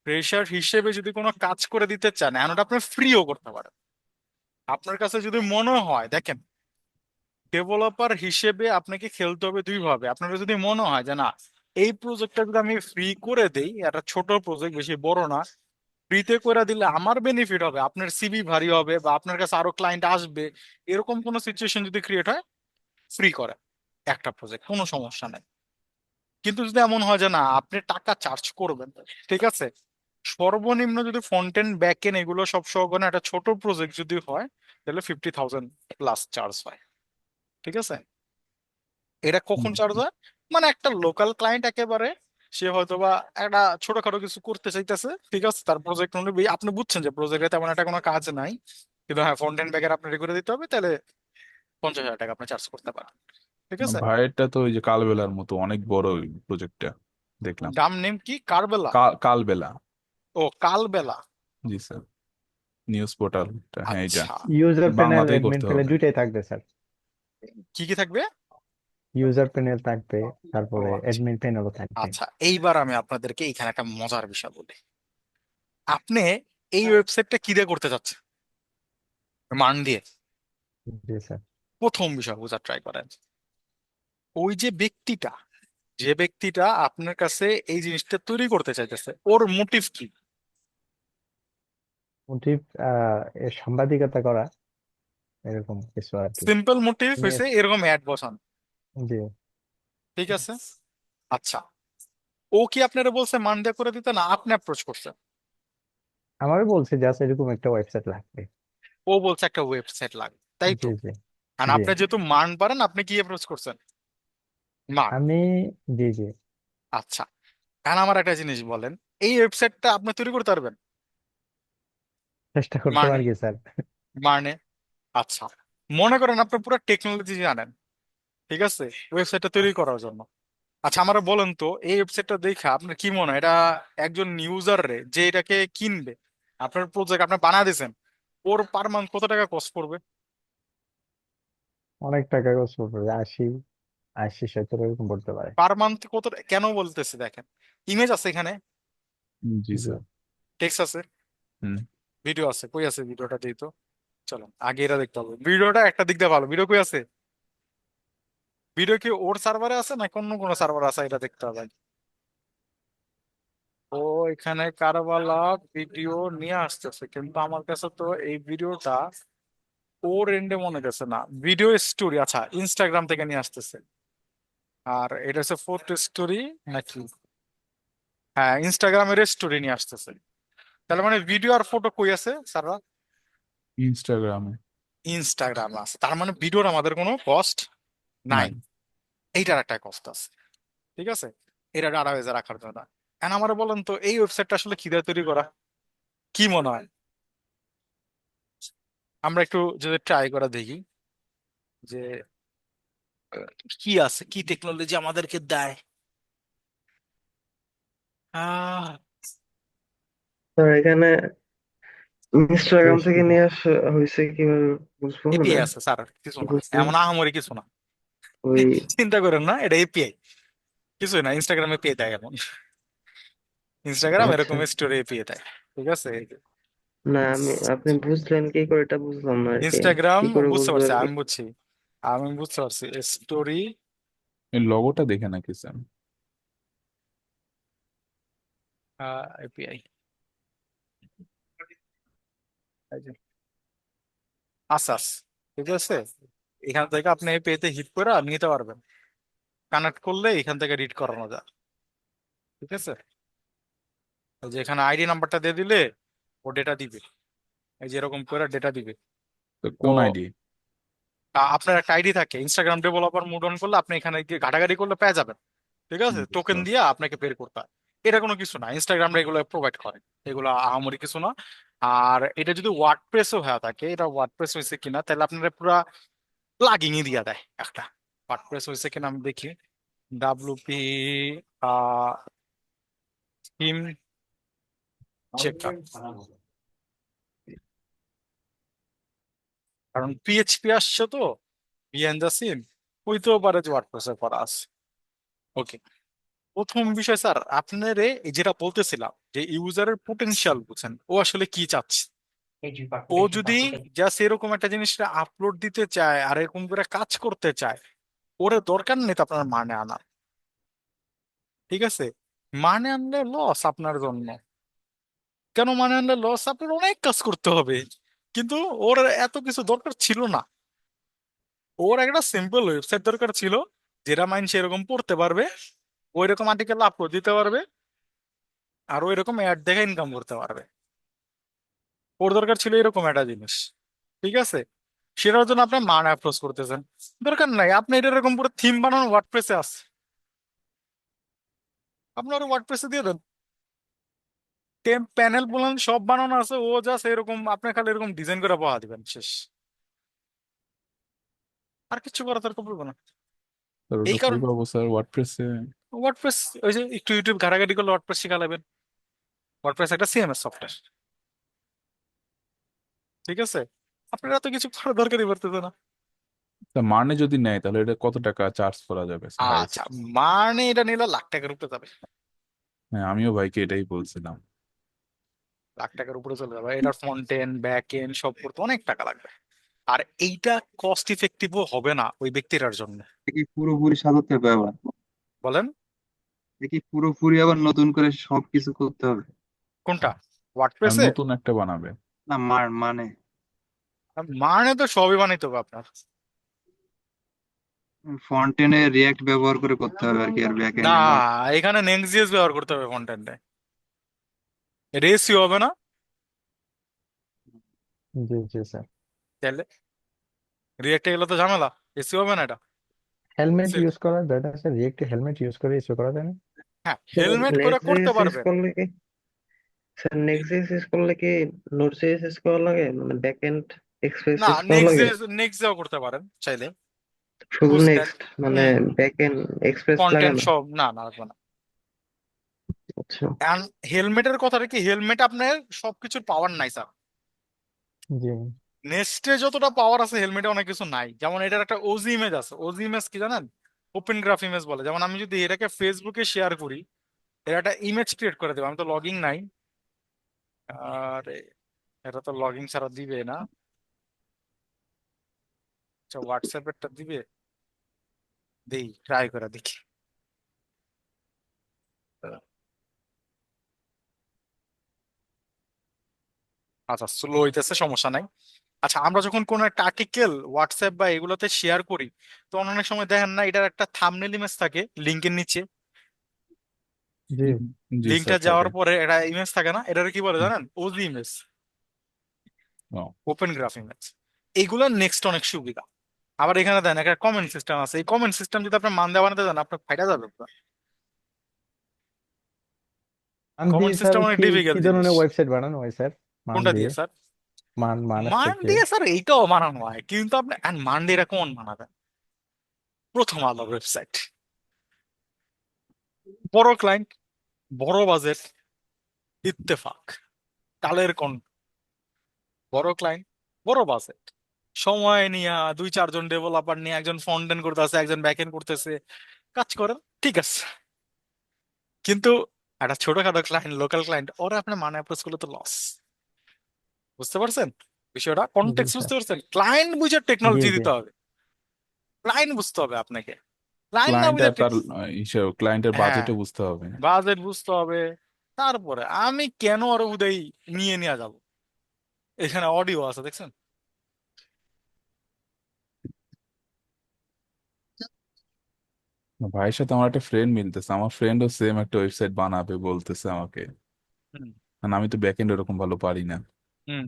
ফ্রেশার হিসেবে যদি কোনো কাজ করে দিতে চান, এখন ওটা আপনি ফ্রিও করতে পারেন। আপনার কাছে যদি মনে হয়, দেখেন, ডেভেলপার হিসেবে আপনাকে খেলতে হবে দুই ভাবে। আপনার যদি মনে হয় যে না, এই প্রজেক্টটা যদি আমি ফ্রি করে দেই, একটা ছোট প্রজেক্ট, বেশি বড় না, ফ্রিতে করে দিলে আমার বেনিফিট হবে, আপনার সিভি ভারী হবে বা আপনার কাছে আরো ক্লায়েন্ট আসবে, এরকম কোনো সিচুয়েশন যদি ক্রিয়েট হয়, ফ্রি করে একটা প্রজেক্ট, কোনো সমস্যা নেই। কিন্তু যদি এমন হয় যে না, আপনি টাকা চার্জ করবেন, ঠিক আছে, সর্বনিম্ন যদি ফ্রন্ট এন্ড ব্যাক এন্ড এগুলো সব সহকারে একটা ছোট প্রজেক্ট যদি হয়, তাহলে 50,000+ চার্জ হয়, ঠিক আছে। এটা কখন চার্জ হয়? মানে একটা লোকাল ক্লায়েন্ট একেবারে, সে হয়তো বা একটা ছোটখাটো কিছু করতে চাইতেছে, ঠিক আছে, তার প্রজেক্ট অনুযায়ী আপনি বুঝছেন যে প্রজেক্টে তেমন একটা কোনো কাজ নাই, কিন্তু হ্যাঁ ফ্রন্ট এন্ড ব্যাক এর আপনি করে দিতে হবে, তাহলে 50,000 টাকা আপনি চার্জ করতে পারেন, ঠিক আছে। ভাইয়েরটা তো ওই যে কালবেলার মতো অনেক বড় প্রজেক্টটা দেখলাম। ডাম নেম কি? কারবেলা? কালবেলা। ও, কালবেলা। জি স্যার। নিউজ পোর্টাল, হ্যাঁ এটা আচ্ছা, ইউজার প্যানেল, বাংলাতেই অ্যাডমিন করতে প্যানেল হবে। দুইটাই থাকবে স্যার। কি কি থাকবে? ইউজার প্যানেল থাকবে, ও তারপরে আচ্ছা। অ্যাডমিন প্যানেলও থাকবে। আচ্ছা, এইবার আমি আপনাদেরকে এখানে একটা মজার বিষয় বলি। আপনি এই ওয়েবসাইটটা কি দিয়ে করতে চাচ্ছেন? মান দিয়ে। জি স্যার। প্রথম বিষয় বোঝার ট্রাই করেন। ওই যে ব্যক্তিটা, যে ব্যক্তিটা আপনার কাছে এই জিনিসটা তৈরি করতে চাইতেছে, ওর মোটিভ কি? মোটিভ এর সাংবাদিকতা করা, এরকম কিছু আর কি। সিম্পল মোটিভ নিয়ে হয়েছে এরকম অ্যাড বসান। জি, ঠিক আছে। আচ্ছা, ও কি আপনারা বলছে মান দিয়ে করে দিতে, না আপনি অ্যাপ্রোচ করছেন? আমারও বলছে জাস্ট এরকম একটা ওয়েবসাইট লাগবে। ও বলছে একটা ওয়েবসাইট লাগবে, তাই জি তো? জি আর জি। আপনি যেহেতু মান পারেন, আপনি কি অ্যাপ্রোচ করছেন? মান। আমি জি জি আচ্ছা, এখন আমার একটা জিনিস বলেন, এই ওয়েবসাইটটা আপনি তৈরি করতে পারবেন? চেষ্টা করতে মানে পারি স্যার। মানে আচ্ছা, মনে করেন আপনি পুরো টেকনোলজি জানেন, ঠিক আছে, ওয়েবসাইটটা তৈরি করার জন্য। আচ্ছা, আমরা বলেন তো এই ওয়েবসাইটটা দেখে আপনার কি মনে হয়, এটা একজন ইউজার রে যে এটাকে কিনবে, আপনার প্রজেক্ট আপনি বানা দিয়েছেন, ওর পার মান্থ কত টাকা কস্ট পড়বে? অনেক টাকা খরচ করবে, 80 70 এরকম পড়তে পারে। পার মান্থ কত কেন বলতেছে দেখেন, ইমেজ আছে এখানে, জি জি। স্যার। টেক্সট আছে, হুম। ভিডিও আছে, কই আছে ভিডিওটা? দিই তো, চলো আগে এটা দেখতে হবে। ভিডিওটা একটা দিক দিয়ে ভালো, ভিডিও কই আছে? ভিডিও কি ওর সার্ভারে আছে না অন্য কোনো সার্ভার আছে, এটা দেখতে হবে। ও এখানে কারবালা ভিডিও নিয়ে আসতেছে, কিন্তু আমার কাছে তো এই ভিডিওটা ওর এন্ডে মনে গেছে না। ভিডিও স্টোরি, আচ্ছা ইনস্টাগ্রাম থেকে নিয়ে আসতেছে। আর এটা হচ্ছে ফোর্থ স্টোরি নাকি? হ্যাঁ, ইনস্টাগ্রামের স্টোরি নিয়ে আসতেছে। তাহলে মানে ভিডিও আর ফটো কই আছে স্যাররা? ইনস্টাগ্রামে ইনস্টাগ্রামে আছে, তার মানে ভিডিওর আমাদের কোনো কস্ট নাই। নাই। এইটার একটা কস্ট আছে, ঠিক আছে। এটা ডাটা বেজে রাখার জন্য। এখন আমার বলেন তো এই ওয়েবসাইটটা আসলে কি দিয়ে তৈরি করা, কি মনে হয়? আমরা একটু যদি ট্রাই করা দেখি যে কি আছে, কি টেকনোলজি আমাদেরকে দেয়। আহ স্যার এখানে ইনস্টাগ্রাম বেশ থেকে কিছু। নিয়ে আসা হয়েছে কিভাবে বুঝবো মানে এপিআই আছে স্যার, কিছু না, বুঝবো এমন আহামরি কিছু না। ওই চিন্তা করেন না, এটা এপিআই, কিছুই না। ইনস্টাগ্রাম এপিআই দেয় এমন, ইনস্টাগ্রাম আচ্ছা। এরকম স্টোরি এপিআই দেয়, ঠিক আছে। না আপনি বুঝলেন কি করে এটা বুঝলাম না আর কি, ইনস্টাগ্রাম কি করে বুঝতে বুঝবো পারছি, আর কি। আমি বুঝছি, আমি বুঝতে পারছি। স্টোরি এই লগোটা দেখে নাকি স্যার? এপিআই আসাস, ঠিক আছে। এখান থেকে আপনি এপিআই হিট করে নিতে পারবেন, কানেক্ট করলে এখান থেকে রিড করানো যায়, ঠিক আছে। ওই যে এখানে আইডি নাম্বারটা দিয়ে দিলে ও ডেটা দিবে, এই যে এরকম করে ডেটা দিবে। তো তো কোন আইডি? আপনার একটা আইডি থাকে, ইনস্টাগ্রাম ডেভেলপার মুড অন করলে আপনি এখানে গিয়ে ঘাটাঘাটি করলে পেয়ে যাবেন, ঠিক আছে। বুঝতে টোকেন দিয়ে পারছি। আপনাকে বের করতে হয়। এটা কোনো কিছু না, ইনস্টাগ্রাম এগুলো প্রোভাইড করে, এগুলো আহামরি কিছু না। আর এটা যদি ওয়ার্ডপ্রেসও হয়ে থাকে, এটা ওয়ার্ডপ্রেস হয়েছে কিনা, তাহলে আপনারা পুরা প্লাগিংই দিয়ে দেয় একটা। ওয়ার্ডপ্রেস হয়েছে কিনা আমি দেখি, ডাব্লিউপি থিম চেকআপ, কারণ পিএইচপি আসছে তো বিহাইন্ড দ্য সিন, হইতেও পারে যে ওয়ার্ডপ্রেসে করা আছে। ওকে, প্রথম বিষয় স্যার আপনার যেটা বলতেছিলাম যে ইউজারের পোটেনশিয়াল বুঝেন, ও আসলে কি চাচ্ছে। ও যদি জাস্ট এরকম একটা জিনিসটা আপলোড দিতে চায় আর এরকম করে কাজ করতে চায়, ওরে দরকার নেই তো আপনার মানে আনা, ঠিক আছে। মানে আনলে লস আপনার জন্য। কেন মানে আনলে লস? আপনার অনেক কাজ করতে হবে, কিন্তু ওর এত কিছু দরকার ছিল না। ওর একটা সিম্পল ওয়েবসাইট দরকার ছিল, যেটা মাইন্ড সেরকম পড়তে পারবে, ওই রকম আর্টিকেল আপলোড দিতে পারবে, আর ওই রকম অ্যাড দেখে ইনকাম করতে পারবে। ওর দরকার ছিল এরকম একটা জিনিস, ঠিক আছে। সেটার জন্য আপনি মান অ্যাপ্রোচ করতেছেন, দরকার নাই। আপনি এটা এরকম পুরো থিম বানানো ওয়ার্ডপ্রেসে আছে, আপনার ওয়ার্ডপ্রেসে দিয়ে দেন। প্যানেল বলেন সব বানানো আছে, ও জাস্ট এরকম আপনি খালি এরকম ডিজাইন করে পাওয়া দিবেন, শেষ। আর কিছু করা দরকার পড়বে না। স্যার এই ওটা কই কারণ পাবো স্যার, ওয়ার্ডপ্রেসে? ওয়ার্ডপ্রেস, ওই যে একটু ইউটিউব ঘাটাঘাটি করলে ওয়ার্ডপ্রেস শিখা লাগবেন। ওয়ার্ডপ্রেস একটা সিএমএস সফটওয়্যার। ঠিক আছে, আপনারা তো কিছু করার দরকারই পড়তেছে না। তা মানে যদি নেয় তাহলে এটা কত টাকা চার্জ করা যাবে হাইস্ট? আচ্ছা, মানে এটা নিলে লাখ টাকার উপরে যাবে। হ্যাঁ, আমিও ভাইকে এটাই বলছিলাম। লাখ টাকার উপরে চলে যাবে, এটার ফ্রন্ট এন্ড ব্যাক এন্ড সব করতে অনেক টাকা লাগবে। আর এইটা কস্ট ইফেক্টিভও হবে না ওই ব্যক্তিটার জন্য। এটা কি পুরোপুরি সাজাতে হবে আবার? বলেন এটা কি পুরোপুরি আবার নতুন করে সবকিছু করতে হবে? কোনটা, আর ওয়ার্ডপ্রেসে? নতুন একটা বানাবে। না মানে মানে তো সবই বানাইতে হবে আপনার। ফ্রন্ট এন্ডে রিয়াক্ট ব্যবহার করে করতে হবে আর কি, আর ব্যাক না, এন্ডে নট। এখানে নেক্সট.js ব্যবহার করতে হবে ফ্রন্ট এন্ডে, রেসিও হবে না জি জি স্যার। তাহলে। রিয়েক্টে গেলে তো ঝামেলা, এসিও হবে না এটা। হেলমেট সে- ইউজ করা যায় না স্যার? রিয়েক্টে হেলমেট ইউজ করে ইস্যু করা যায় না? হ্যাঁ, স্যার হেলমেট করে নেক্সট করতে ইউজ পারবেন। করলে কি, স্যার নেক্সট ইউজ করলে কি নোড ইউজ করা লাগে, মানে ব্যাক এন্ড এক্সপ্রেস না, ইউজ করা নেক্সট লাগে? নেক্সট যাও করতে পারেন চাইলে। শুধু ফুল স্ট্যাক। নেক্সট মানে হুম। ব্যাক এন্ড এক্সপ্রেস লাগে কন্টেন্ট না? সব না, না লাগবে না। আচ্ছা। হেলমেটের কথাটা কি, হেলমেট আপনার সবকিছুর পাওয়ার নাই স্যার। জি নেক্সটে যতটা পাওয়ার আছে হেলমেটে অনেক কিছু নাই। যেমন এটার একটা ওজি ইমেজ আছে, ওজি ইমেজ কি জানেন? ওপেন গ্রাফ ইমেজ বলে। যেমন আমি যদি এটাকে ফেসবুকে শেয়ার করি, এর একটা ইমেজ ক্রিয়েট করে দেবো। আমি তো লগিং নাই, আর এটা তো লগিং ছাড়া দিবে না। আচ্ছা, হোয়াটসঅ্যাপেরটা দিবে, দেই ট্রাই করে দেখি। আচ্ছা, স্লো হইতেছে, সমস্যা নাই। আচ্ছা, আমরা যখন কোনো একটা আর্টিকেল হোয়াটসঅ্যাপ বা এগুলোতে শেয়ার করি, তখন অনেক সময় দেখেন না এটার একটা থাম্বনেল ইমেজ থাকে লিঙ্কের নিচে। জি হুম, জি লিঙ্কটা স্যার থাকে। যাওয়ার পরে এটা ইমেজ থাকে না, এটার কি বলে হুম, জানেন? ওজি ইমেজ, ও, ওপেন গ্রাফ ইমেজ। এইগুলোর নেক্সট অনেক সুবিধা। আবার এখানে দেন একটা কমেন্ট সিস্টেম আছে, এই কমেন্ট সিস্টেম যদি আপনি মান দেওয়া বানাতে দেন আপনার ফায়দা যাবে। মান দিয়ে কমেন্ট স্যার সিস্টেম অনেক কি কি ডিফিকাল্ট জিনিস। ধরনের ওয়েবসাইট বানানো হয় স্যার? মান কোনটা দিয়ে? দিয়ে স্যার? মান আসছে মান কি? দিয়ে স্যার এইটাও বানানো হয়, কিন্তু আপনি মান দিয়ে এটা কোন বানাবেন? প্রথম আলো ওয়েবসাইট, বড় ক্লায়েন্ট, বড় বাজেট, ইত্তেফাক, কালের কণ্ঠ, বড় ক্লায়েন্ট, বড় বাজেট, সময় নিয়ে দুই চারজন ডেভেলপার নিয়ে একজন ফ্রন্ট এন্ড করতেছে একজন ব্যাক এন্ড করতেছে, কাজ করেন, ঠিক আছে। কিন্তু একটা ছোটখাটো ক্লায়েন্ট, লোকাল ক্লায়েন্ট, ওরা আপনার মানে অ্যাপ্রোচ করলে তো লস। বুঝতে পারছেন বিষয়টা? জি কনটেক্সট স্যার। বুঝতে পারছেন? ক্লায়েন্ট বুঝে জি টেকনোলজি জি। দিতে হবে, ক্লায়েন্ট বুঝতে হবে আপনাকে। ক্লায়েন্ট না ক্লায়েন্ট বুঝে আর তার হিসেবে ক্লায়েন্টের হ্যাঁ, বাজেটও বুঝতে হবে। বাজেট বুঝতে হবে। তারপরে আমি কেন আর উদয় নিয়ে নিয়ে যাব? এখানে অডিও আছে দেখছেন? ভাইয়ের সাথে আমার একটা ফ্রেন্ড মিলতেছে, আমার ফ্রেন্ডও সেম একটা ওয়েবসাইট বানাবে বলতেছে আমাকে। হুম। কারণ আমি তো ব্যাক এন্ড ওরকম ভালো পারি না। হুম।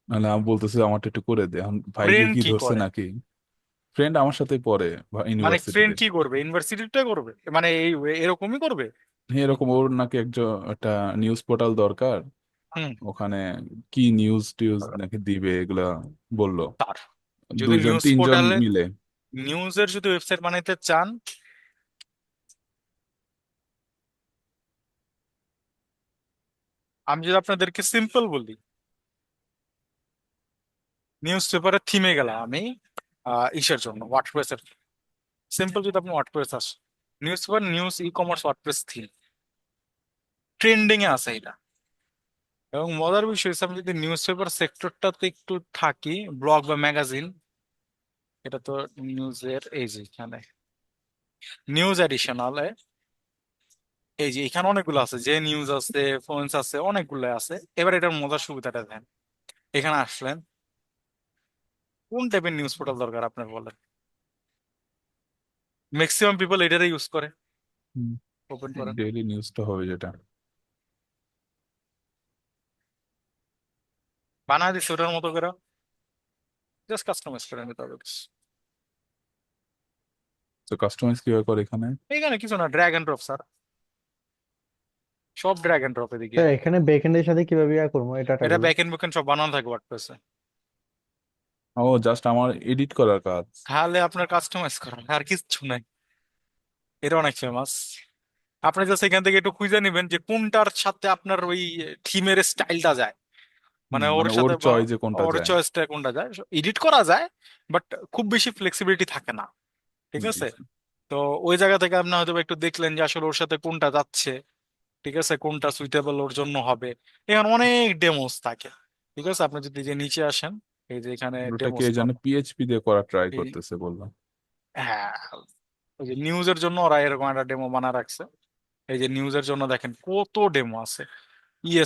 নাহলে আমি বলতেছে আমারটা একটু করে দে, এখন ভাইকে ফ্রেন্ড কি কি ধরছে করে? নাকি। ফ্রেন্ড আমার সাথেই পড়ে মানে ফ্রেন্ড ইউনিভার্সিটিতে। কি করবে, ইউনিভার্সিটিটা করবে, মানে এই এরকমই করবে? এরকম ওর নাকি একজন একটা নিউজ পোর্টাল দরকার, হুম। ওখানে কি নিউজ টিউজ নাকি দিবে এগুলা বললো। তার যদি দুইজন নিউজ তিনজন পোর্টালে মিলে। নিউজের যদি ওয়েবসাইট বানাইতে চান, আমি যদি আপনাদেরকে সিম্পল বলি, নিউজ পেপারের থিমে গেলাম আমি ইসের জন্য ওয়ার্ডপ্রেসের। সিম্পল যদি আপনি ওয়ার্ডপ্রেস আস, newspaper, news ecommerce WordPress theme, trending এ আছে এটা। এবং মজার বিষয় হচ্ছে আমি যদি নিউজ পেপার সেক্টরটাতে একটু থাকি, ব্লগ বা ম্যাগাজিন, এটা তো নিউজের এই যে এখানে নিউজ এডিশনাল, এই যে এখানে অনেকগুলো আছে, যে নিউজ আছে, ফোনস আছে, অনেকগুলো আছে। এবার এটার মজার সুবিধাটা দেন, এখানে আসলেন, কোন টাইপের নিউজ পোর্টাল দরকার আপনার বলেন? ম্যাক্সিমাম পিপল এটারই ইউজ করে। ওপেন করেন, ডেইলি নিউজটা হবে যেটা। বানায় দিচ্ছে ওটার মতো করে, জাস্ট কাস্টমাইজ করে নিতে হবে। তো কাস্টমাইজ কিভাবে করে এখানে? এখানে কিছু না, ড্র্যাগ এন্ড ড্রপ স্যার, সব ড্র্যাগ এন্ড ড্রপ এদিকে। স্যার এখানে ব্যাকএন্ডের সাথে কিভাবে করবো এই এটা ডাটাগুলো? ব্যাক এন্ড বুক এন্ড সব বানানো থাকে ওয়ার্ডপ্রেসে। ও, জাস্ট আমার এডিট করার কাজ। তাহলে আপনার কাস্টমাইজ করা আর কিচ্ছু নাই। এটা অনেক ফেমাস। আপনি জাস্ট এখান থেকে একটু খুঁজে নেবেন যে কোনটার সাথে আপনার ওই থিমের স্টাইলটা যায়। মানে ওর মানে ওর সাথে বা চয়েসে কোনটা ওর যায়। চয়েসটা কোনটা যায় এডিট করা যায়, বাট খুব বেশি ফ্লেক্সিবিলিটি থাকে না, ঠিক জি আছে? স্যার। তো ওই জায়গা থেকে আপনি হয়তো বা একটু দেখলেন যে আসলে ওর সাথে কোনটা যাচ্ছে, ঠিক আছে, কোনটা সুইটেবল ওর জন্য হবে। এখানে অনেক ডেমোস থাকে, ঠিক আছে? আপনি যদি যে নিচে আসেন, এই যে এখানে ওটাকে ডেমোস যেন পাবেন। পিএইচপি দিয়ে করা ট্রাই এই করতেছে বললাম। হ্যাঁ, ওই যে নিউজের জন্য ওরা এরকম একটা ডেমো বানা রাখছে। এই যে নিউজের জন্য দেখেন কত ডেমো আছে,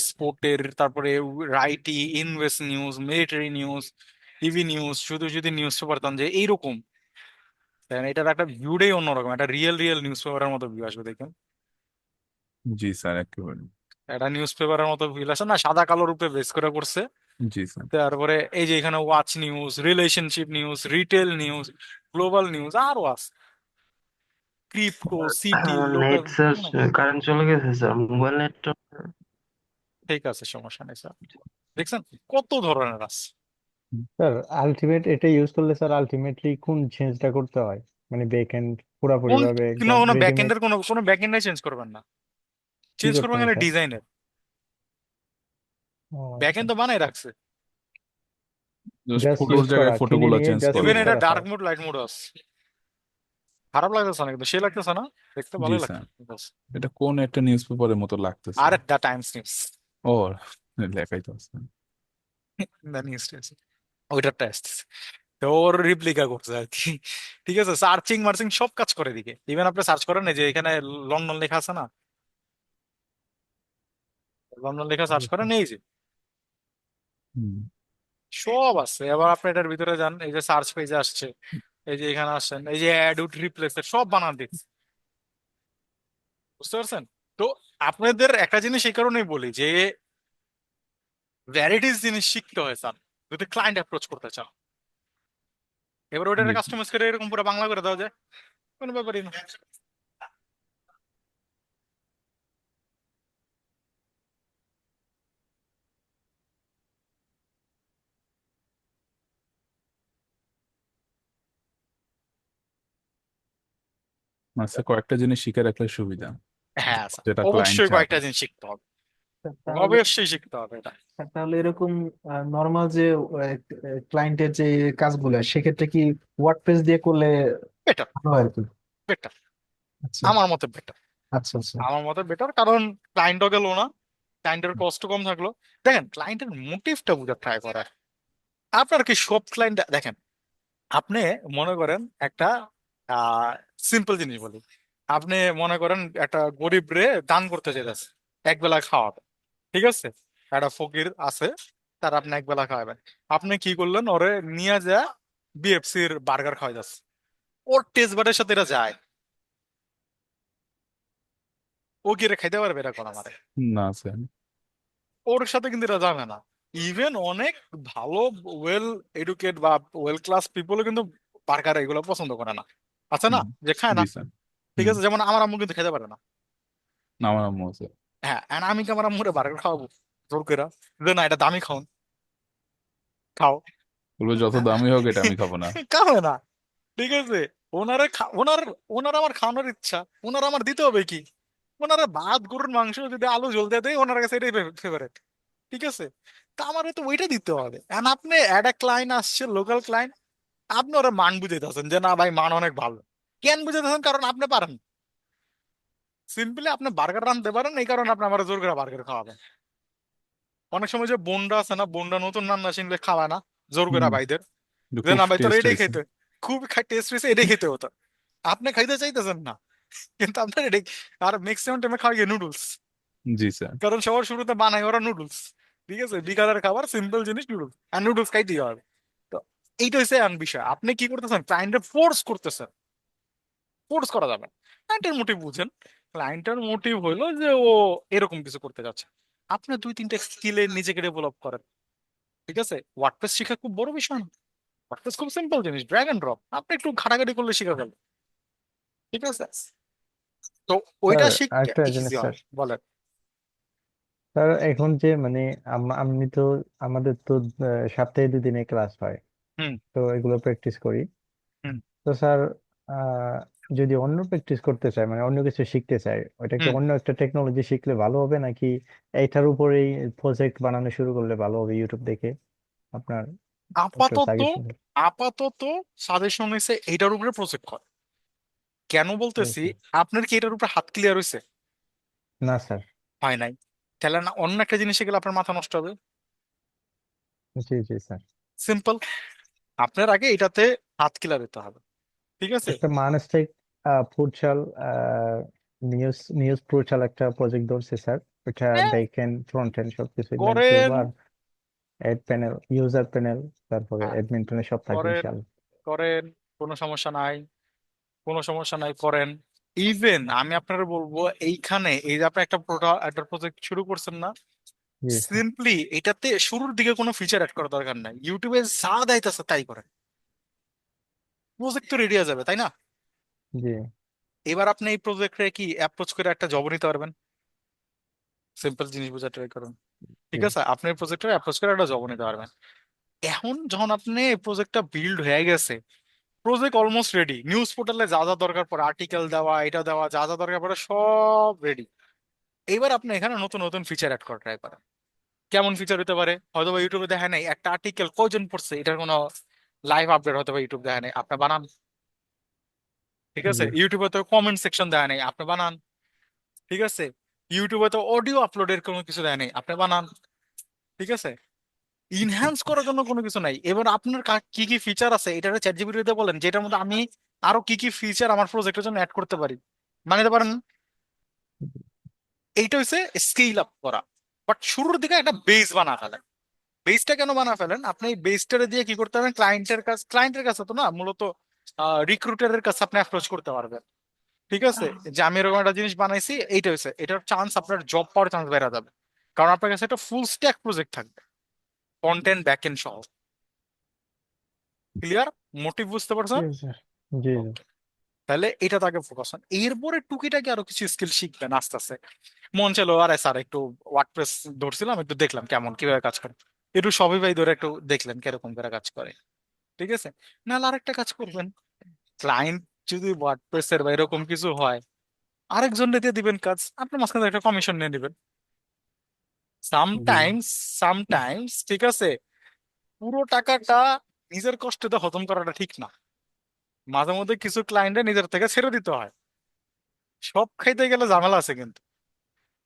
স্পোর্টের, তারপরে righty, invest news, military news, TV news, শুধু যদি নিউজ পেপার যে এইরকম, দেখেন এটার একটা ভিউটাই অন্যরকম, একটা রিয়েল রিয়েল নিউজ পেপারের মতো ভিউ আসবে দেখেন। জি স্যার একেবারে। একটা নিউজ পেপারের মতো ভিউ আসে না, সাদা কালোর উপরে বেস করে করছে। জি স্যার। তারপরে এই যে এখানে watch news, relationship news, retail news, global news, আরো আছে, crypto, city, local. Net sir, current চলে গেছে স্যার, মোবাইল নেটটা। ঠিক আছে, সমস্যা নেই স্যার। দেখছেন কত ধরনের আছে। স্যার আলটিমেট এটা ইউজ করলে স্যার আলটিমেটলি কোন চেঞ্জটা করতে হয়, মানে ব্যাক এন্ড পুরাপুরি কোন ভাবে কোনো একদম কোনো রেডিমেড ব্যাকএন্ডের কোনো ব্যাকএন্ডে চেঞ্জ করবেন না, কি চেঞ্জ করতে করবেন হবে এখানে স্যার? ডিজাইনের। ও আচ্ছা, ব্যাকএন্ড তো বানাই রাখছে। জাস্ট জাস্ট ফটোর ইউজ জায়গায় করা, কিনে ফটোগুলো নিয়ে চেঞ্জ জাস্ট ইভেন ইউজ করবো। এটা করা dark sir. Mode, light mode আছে। খারাপ লাগতেছে না, কিন্তু সে লাগতেছে না, দেখতে জি ভালোই স্যার। লাগতেছে। এটা কোন একটা নিউজ পেপারের মতো লাগতেছে। আর দ্য টাইমস নিউজ, ও, লেখাই তো আছে। দ্য নিউজ, ওইটারটা আসতেছে। তো ওর রিপ্লিকা করছে আর কি, ঠিক আছে? সার্চিং মার্চিং সব কাজ করে দিকে। ইভেন আপনি সার্চ করেন না যে এখানে লন্ডন লেখা আছে না, লন্ডন লেখা সার্চ করেন, এই যে হুম। সব আছে। এবার আপনি এটার ভিতরে যান, এই যে সার্চ পেজে আসছে, এই যে এখানে আসেন, এই যে অ্যাড উড রিপ্লেসের সব বানান দিচ্ছে, বুঝতে পারছেন? তো আপনাদের একটা জিনিস এই কারণেই বলি যে ভ্যারাইটিস জিনিস শিখতে হয় স্যার, যদি ক্লায়েন্ট অ্যাপ্রোচ করতে চাও। এবার জি ওটার স্যার। কাস্টমাইজ করে এরকম পুরো বাংলা করে দেওয়া যায়, কোনো ব্যাপারই না। আচ্ছা, কয়েকটা জিনিস শিখে রাখলে সুবিধা, হ্যাঁ স্যার, যেটা ক্লায়েন্ট অবশ্যই চাবে। কয়েকটা জিনিস শিখতে হবে, তাহলে অবশ্যই শিখতে হবে এটা। তাহলে এরকম নর্মাল যে ক্লায়েন্টের যে কাজগুলো, সেক্ষেত্রে কি ওয়ার্ডপ্রেস দিয়ে করলে বেটার, ভালো হয় আর কি? বেটার, আচ্ছা আমার মতে বেটার, আচ্ছা আচ্ছা। আমার মতে বেটার, কারণ ক্লায়েন্টও গেল না, ক্লায়েন্টের কষ্ট কম থাকলো। দেখেন ক্লায়েন্টের মোটিভটা বোঝার ট্রাই করা। আপনার কি সব ক্লায়েন্ট দেখেন, আপনি মনে করেন একটা সিম্পল জিনিস বলি, আপনি মনে করেন একটা গরিব রে দান করতে চাইতেছে, এক বেলা খাওয়াবে, ঠিক আছে? একটা ফকির আছে, তার আপনি এক বেলা খাওয়াবেন। আপনি কি করলেন, ওরে নিয়ে যা বিএফসির বার্গার খাওয়াই যাচ্ছে, ওর টেস্ট বাডের সাথে এটা যায়? ও কি রে খাইতে পারবে এটা কোন আমারে? না স্যার। ওর সাথে কিন্তু এটা যাবে না। ইভেন অনেক ভালো ওয়েল এডুকেট বা ওয়েল ক্লাস পিপলও কিন্তু বার্গার এগুলো পছন্দ করে না, আছে না, হুম। যে খায় না, জি স্যার। ঠিক হুম। আছে? যেমন আমার আম্মু কিন্তু খেতে পারে না। আমার আম্মু স্যার। হ্যাঁ, and আমি কি আমার আম্মুরে বার্গার খাওয়াবো জোর করে, যে না এটা দামি খাও, খাও? বলবো যত দামি হোক এটা আমি খাবো না। খাবে না, ঠিক আছে? ওনারে ওনার ওনার আমার খাওয়ানোর ইচ্ছা, ওনার আমার দিতে হবে কি? ওনারা ভাত গরুর মাংস যদি আলু ঝোল দিয়ে দেয়, ওনার কাছে এটাই ফেভারিট, ঠিক আছে? তা আমারে তো ওইটা দিতে হবে। এন্ড আপনি অ্যাড এ ক্লায়েন্ট আসছে, লোকাল ক্লায়েন্ট, আপনি ওরা মান বুঝাইতেছেন যে না ভাই মান অনেক ভালো। কেন বুঝাইতেছেন? কারণ আপনি পারেন, সিম্পলি আপনি বার্গার রাঁধতে পারেন, এই কারণে আপনি আমার জোর করে বার্গার খাওয়াবেন। অনেক সময় যে বোনরা আছে না, বোনরা নতুন রান্না শিখলে খাওয়ায় না জোর করে হুম। ভাইদের, এটা যে খুব না ভাই তোর টেস্ট এটাই হয়েছে। খেতে, খুব টেস্ট হয়েছে, এটাই খেতে হতো। আপনি খাইতে চাইতেছেন না, কিন্তু আপনার এটাই। আর ম্যাক্সিমাম টাইমে খাওয়াই নুডলস, জি স্যার। কারণ সবার শুরুতে বানায় ওরা নুডলস, ঠিক আছে? বিকালের খাবার সিম্পল জিনিস নুডলস, আর নুডলস খাইতেই হবে। তো এইটা হচ্ছে আন বিষয়, আপনি কি করতেছেন, ক্লায়েন্টের ফোর্স করতেছেন। ফোর্স করা যাবে না, ক্লায়েন্টের মোটিভ বুঝেন। ক্লায়েন্টের মোটিভ হইলো যে ও এরকম কিছু করতে যাচ্ছে, আপনি দুই তিনটা স্কিলে নিজেকে ডেভেলপ করেন, ঠিক আছে? ওয়ার্ডপ্রেস শেখা খুব বড় বিষয় না, ওয়ার্ডপ্রেস খুব সিম্পল জিনিস, ড্র্যাগ এন্ড ড্রপ, আপনি একটু ঘাটাঘাটি করলে শিখে গেল, ঠিক আছে? তো স্যার ওইটা শিখতে আরেকটা জিনিস ইজি স্যার। হয়, বলেন। স্যার এখন যে মানে আমি তো, আমাদের তো সপ্তাহে 2 দিনে ক্লাস হয়, হুম, তো এগুলো প্র্যাকটিস করি। হুম, তো স্যার আহ যদি অন্য প্র্যাকটিস করতে চায়, মানে অন্য কিছু শিখতে চায়, ওইটা কি হুম। অন্য একটা টেকনোলজি শিখলে ভালো হবে, নাকি এইটার উপরেই প্রজেক্ট বানানো শুরু করলে ভালো হবে ইউটিউব দেখে? আপনার একটু আপাতত সাজেশন। আপাতত সাজেশন হয়েছে এইটার উপরে প্রজেক্ট কর। কেন বলতেছি, আপনার কি এটার উপরে হাত ক্লিয়ার হয়েছে? না স্যার। হয় নাই। তাহলে না অন্য একটা জিনিসে গেলে আপনার মাথা নষ্ট হবে। জি জি স্যার। সিম্পল। আপনার আগে এটাতে হাত ক্লিয়ার হতে হবে, ঠিক আছে? একটা মানসিক ফুটসাল নিউজ নিউজ ফুটসাল একটা প্রজেক্ট ধরছে স্যার। ওটা হ্যাঁ, ব্যাক এন্ড ফ্রন্ট এন্ড সবকিছু মেনটেন করবো, করেন আর অ্যাড প্যানেল, ইউজার প্যানেল, তারপরে হ্যাঁ, অ্যাডমিন প্যানেল সব থাকবে করেন ইনশাআল্লাহ। করেন, কোনো সমস্যা নাই, কোনো সমস্যা নাই, করেন। ইভেন আমি আপনারা বলবো, এইখানে এই যে আপনি একটা প্রজেক্ট শুরু করছেন না, জি স্যার। সিম্পলি এটাতে শুরুর দিকে কোনো ফিচার অ্যাড করার দরকার নাই, ইউটিউবে যা দেয়তেছে তাই করেন, প্রজেক্ট তো রেডি হয়ে যাবে, তাই না? জি এবার আপনি এই প্রজেক্টে কি অ্যাপ্রোচ করে একটা জব নিতে পারবেন। সিম্পল জিনিস বোঝা ট্রাই করুন, জি ঠিক আছে? আপনি এই প্রজেক্টে অ্যাপ্রোচ করে একটা জব নিতে পারবেন। এখন যখন আপনি প্রজেক্টটা বিল্ড হয়ে গেছে, প্রজেক্ট অলমোস্ট রেডি, নিউজ পোর্টালে যা যা দরকার পড়ে, আর্টিকেল দেওয়া, এটা দেওয়া, যা যা দরকার পড়ে সব রেডি। এবার আপনি এখানে নতুন নতুন ফিচার অ্যাড করে ট্রাই করেন। কেমন ফিচার হতে পারে? হয়তো বা ইউটিউবে দেখা নেই একটা আর্টিকেল কয়জন পড়ছে, এটার কোনো লাইভ আপডেট হয়তো বা ইউটিউব দেখা নেই, আপনি বানান, ঠিক আছে? জি ইউটিউবে তো কমেন্ট সেকশন দেয়া নেই, আপনি বানান, ঠিক আছে? ইউটিউবে তো অডিও আপলোডের কোনো কিছু দেয় নেই, আপনি বানান, ঠিক আছে? ইনহ্যান্স করার জন্য কোনো কিছু নাই। এবার আপনার কি কি ফিচার আছে এটা চ্যাট জিপিটিতে বলেন, যেটার মধ্যে আমি আরো কি কি ফিচার আমার প্রজেক্টের জন্য অ্যাড করতে পারি, বানাতে পারেন। এইটা হচ্ছে স্কেল আপ করা। বাট শুরুর দিকে একটা বেস বানা ফেলেন। বেসটা কেন বানা ফেলেন? আপনি এই বেসটারে দিয়ে কি করতে পারেন, ক্লায়েন্টের কাছে তো না, মূলত রিক্রুটারের কাছে আপনি অ্যাপ্রোচ করতে পারবেন, ঠিক আছে? যে আমি এরকম একটা জিনিস বানাইছি, এইটা হচ্ছে এটার চান্স, আপনার জব পাওয়ার চান্স বেড়ে যাবে, কারণ আপনার কাছে একটা ফুল স্ট্যাক প্রজেক্ট থাকবে, ফ্রন্ট এন্ড ব্যাক এন্ড সহ। ক্লিয়ার? মোটিভ বুঝতে জি পারছেন? স্যার। জি জি। Okay. তাহলে এটা তাকে ফোকাস হন, এরপরে টুকিটাকি আরো কিছু স্কিল শিখবেন আস্তে আস্তে। মন চাইলো আরে স্যার একটু ওয়ার্ডপ্রেস ধরছিলাম, একটু দেখলাম কেমন কিভাবে কাজ করে, একটু শপিফাই ধরে একটু দেখলেন কিরকম করে কাজ করে, ঠিক আছে? নাহলে আরেকটা কাজ করবেন, ক্লায়েন্ট যদি ওয়ার্ডপ্রেস এর বা এরকম কিছু হয়, আরেকজন দিয়ে দিবেন কাজ, আপনি মাঝখানে একটা কমিশন নিয়ে নেবেন। জি সামটাইমস সামটাইমস ঠিক আছে, পুরো টাকাটা নিজের কষ্টে তো হজম করাটা ঠিক না, মাঝে মধ্যে কিছু ক্লায়েন্টে নিজের থেকে ছেড়ে দিতে হয়। সব খাইতে গেলে ঝামেলা আছে কিন্তু,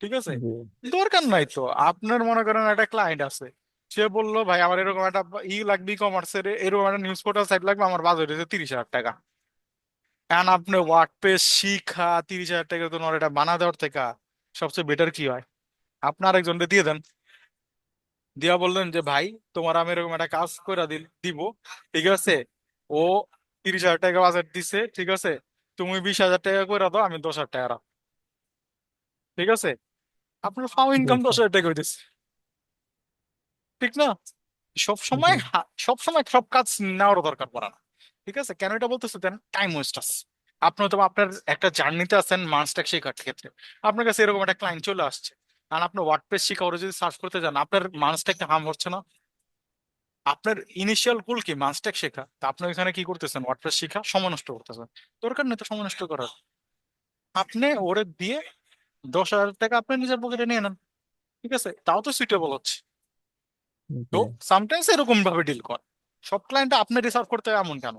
ঠিক আছে? জি দরকার নাই তো। আপনার মনে করেন একটা ক্লায়েন্ট আছে, সে বললো ভাই আমার এরকম একটা লাগবে, ই কমার্সের এরকম একটা নিউজ পোর্টাল সাইট লাগবে, আমার বাজেট হচ্ছে 30,000 টাকা। এখন আপনি ওয়ার্ডপ্রেস শিখা 30,000 টাকা তো এটা বানা দেওয়ার থেকে সবচেয়ে বেটার কি হয়, আপনি আরেকজনকে দিয়ে দেন, দিয়া বললেন যে ভাই তোমার আমি এরকম একটা কাজ করে দিব, ঠিক আছে? ও 30,000 টাকা বাজেট দিছে, ঠিক আছে? তুমি 20,000 টাকা করে দাও, আমি 10,000 টাকা রাখবো, ঠিক আছে? আপনার ফাও জি ইনকাম দশ স্যার। হাজার টাকা হইতেছে, ঠিক না? সব জি সময় সব সময় সব কাজ নেওয়ার দরকার পড়ে না, ঠিক আছে? কেন এটা বলতেছে দেন, টাইম ওয়েস্ট আছে। আপনি হয়তো বা আপনার একটা জার্নিতে আছেন মানস্ট্যাক শেখার ক্ষেত্রে, আপনার কাছে এরকম একটা ক্লায়েন্ট চলে আসছে, আর আপনি ওয়ার্ডপ্রেস শিখা ওরা যদি সার্চ করতে যান, আপনার মানস্ট্যাকটা হার্ম হচ্ছে না? আপনার ইনিশিয়াল গোল কি মানস্ট্যাক শেখা, তা আপনি এখানে কি করতেছেন, ওয়ার্ডপ্রেস শিখা সময় নষ্ট করতেছেন। দরকার নেই তো সময় নষ্ট করার, আপনি ওরে দিয়ে 10,000 টাকা আপনি নিজের পকেটে নিয়ে নেন, ঠিক আছে? তাও তো সুইটেবল হচ্ছে। তো জি সামটাইমস এরকম ভাবে ডিল কর। সব ক্লায়েন্ট আপনি রিসার্ভ করতে হবে এমন কেন?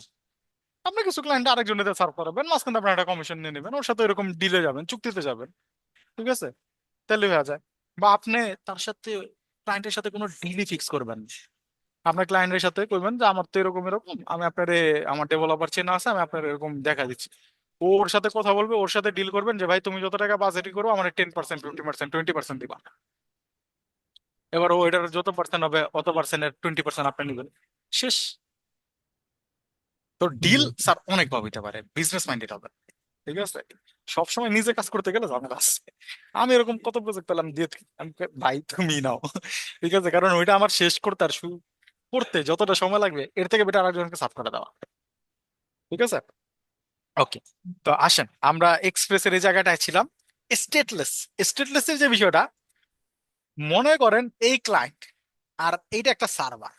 আপনি কিছু ক্লায়েন্ট আরেকজনের সার্ভ করাবেন, মাঝখানে আপনার একটা কমিশন নিয়ে নেবেন, ওর সাথে এরকম ডিলে যাবেন, চুক্তিতে যাবেন, ঠিক আছে? তাহলে হয়ে যায়। বা আপনি তার সাথে, ক্লায়েন্টের সাথে কোনো ডিলই ফিক্স করবেন না। আপনার ক্লায়েন্টের সাথে কইবেন যে আমার তো এরকম এরকম, আমি আপনার আমার ডেভেলপার চেনা আছে, আমি আপনার এরকম দেখা দিচ্ছি। ওর সাথে কথা বলবে, ওর সাথে ডিল করবেন যে ভাই তুমি যত টাকা বাজেটই করো আমার 10%, 20%, 20% দিবা। এবার ও এটার যত পার্সেন্ট হবে অত পার্সেন্টের 20% আপনি নেবেন, শেষ। তো ডিল জি স্যার অনেক ভাবে হইতে পারে, বিজনেস মাইন্ডেড হবে, ঠিক আছে? সবসময় নিজে কাজ করতে গেলে ঝামেলা আছে। আমি এরকম কত প্রজেক্ট পেলাম দিয়ে আমি ভাই তুমি নাও, ঠিক আছে? কারণ ওইটা আমার শেষ করতে আর শুরু করতে যতটা সময় লাগবে এর থেকে বেটার আরেকজনকে সাফ করে দেওয়া, ঠিক আছে? ওকে। তো আসেন আমরা এক্সপ্রেসের এই জায়গাটায় ছিলাম, স্টেটলেস। স্টেটলেসের যে বিষয়টা, মনে করেন এই ক্লায়েন্ট আর এইটা একটা সার্ভার,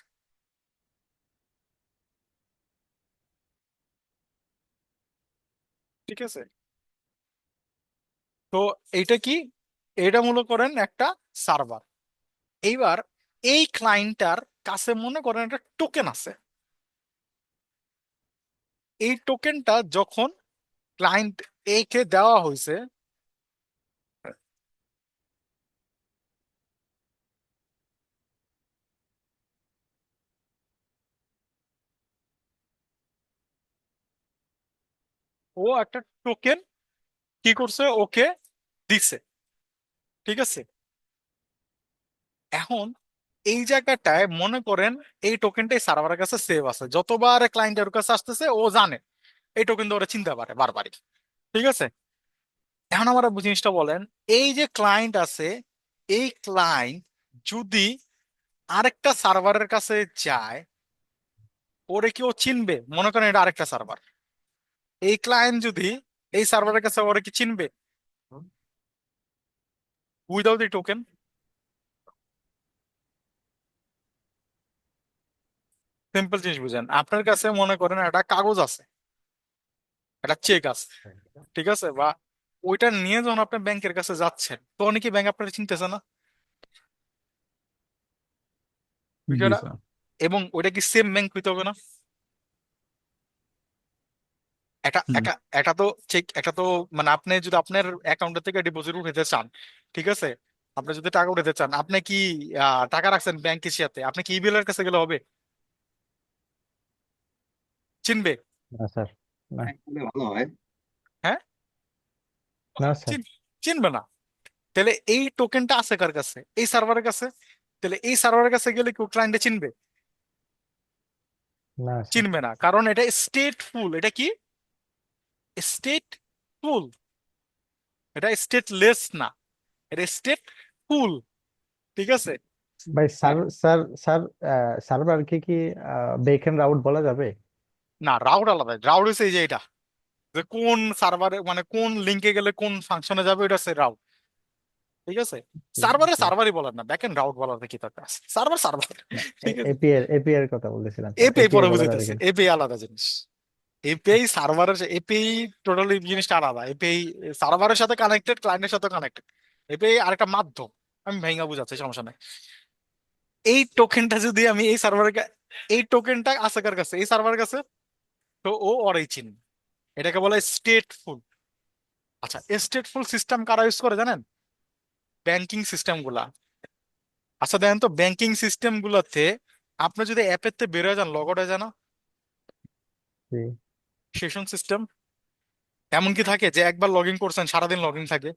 ঠিক আছে? তো এইটা কি, এটা মনে করেন একটা সার্ভার। এইবার এই ক্লায়েন্টটার কাছে মনে করেন একটা টোকেন আছে। এই টোকেনটা যখন ক্লায়েন্ট এ কে দেওয়া হয়েছে, ও একটা টোকেন কি করছে, ওকে দিছে। ঠিক আছে? এখন এই জায়গাটায় মনে করেন এই টোকেনটাই সার্ভারের কাছে সেভ আছে, যতবার ক্লায়েন্টের কাছে আসতেছে ও জানে এই টোকেন তো ওরা চিনতে পারে বারবারই। ঠিক আছে? এখন আমার জিনিসটা বলেন, এই যে ক্লায়েন্ট আছে, এই ক্লায়েন্ট যদি আরেকটা সার্ভারের কাছে যায়, ওরে কি ও চিনবে? মনে করেন এটা আরেকটা সার্ভার, এই ক্লায়েন্ট যদি এই সার্ভারের কাছে ওরে কি চিনবে উইদাউট দি টোকেন? সিম্পল জিনিস বুঝেন, আপনার কাছে মনে করেন একটা কাগজ আছে, একটা চেক আছে, ঠিক আছে, বা ওইটা নিয়ে যখন আপনি ব্যাংকের কাছে যাচ্ছেন, তো অনেকে ব্যাংক আপনার চিনতেছে না জি বিষয়টা। স্যার। এবং ওইটা কি সেম ব্যাংক হইতে হবে না? এটা হুম। এটা এটা তো চেক, এটা তো মানে আপনি যদি আপনার অ্যাকাউন্ট থেকে ডিপোজিট উঠাতে চান, ঠিক আছে, আপনি যদি টাকা উঠাতে চান, আপনি কি টাকা রাখছেন ব্যাংক এশিয়াতে, আপনি কি ইবিএল কাছে গেলে হবে? চিনবে? না স্যার, না, ব্যাংক হলে ভালো হয়। হ্যাঁ, না স্যার, চিন- চিনবে না। তাহলে এই টোকেনটা আছে কার কাছে? এই সার্ভারের কাছে। তাহলে এই সার্ভারের কাছে গেলে কেউ ক্লায়েন্টে চিনবে? না স্যার। চিনবে না, কারণ এটা স্টেটফুল। এটা কি? স্টেটফুল। এটা স্টেটলেস না, এটা স্টেটফুল। ঠিক আছে? ভাই স্যার, স্যার সার্ভার কি বেকএন্ড রাউট বলা যাবে? না, রাউট আলাদা। রাউট হচ্ছে এই যে এটা, যে কোন সার্ভারে মানে কোন লিঙ্কে গেলে কোন ফাংশনে যাবে, এটা হচ্ছে রাউট। ঠিক আছে? সার্ভারে সার্ভারই বলার না, ব্যাকএন্ড রাউট বলার কি দরকার আছে? Server server. ঠিক আছে? এপিআই এর কথা বলতেছিলাম স্যার, এপিআই এপিআই পরে বলা যাবে বুঝাইতেছে, কিনা? এপিআই আলাদা জিনিস। এপিআই সার্ভারের, এপিআই টোটালি জিনিসটা আলাদা। এপিআই সার্ভারের সাথে কানেক্টেড, ক্লায়েন্টের সাথে কানেক্টেড। এপিআই আরেকটা মাধ্যম। আমি ভেঙে বুঝাচ্ছি, সমস্যা নাই। এই টোকেনটা যদি আমি এই সার্ভারের, এই টোকেনটা আছে কার কাছে? এই সার্ভারের কাছে। তো ও ওরাই চিনবে। এটাকে বলে স্টেটফুল। আচ্ছা, স্টেটফুল সিস্টেম কারা ইউজ করে জানেন? ব্যাংকিং সিস্টেম গুলা। আচ্ছা দেখেন তো, ব্যাংকিং সিস্টেম গুলাতে আপনি যদি অ্যাপের তে বেরোয় যান, লগ আউট হয়ে যান, জি, সেশন সিস্টেম এমন কি থাকে যে একবার লগ ইন করছেন সারাদিন লগ ইন থাকে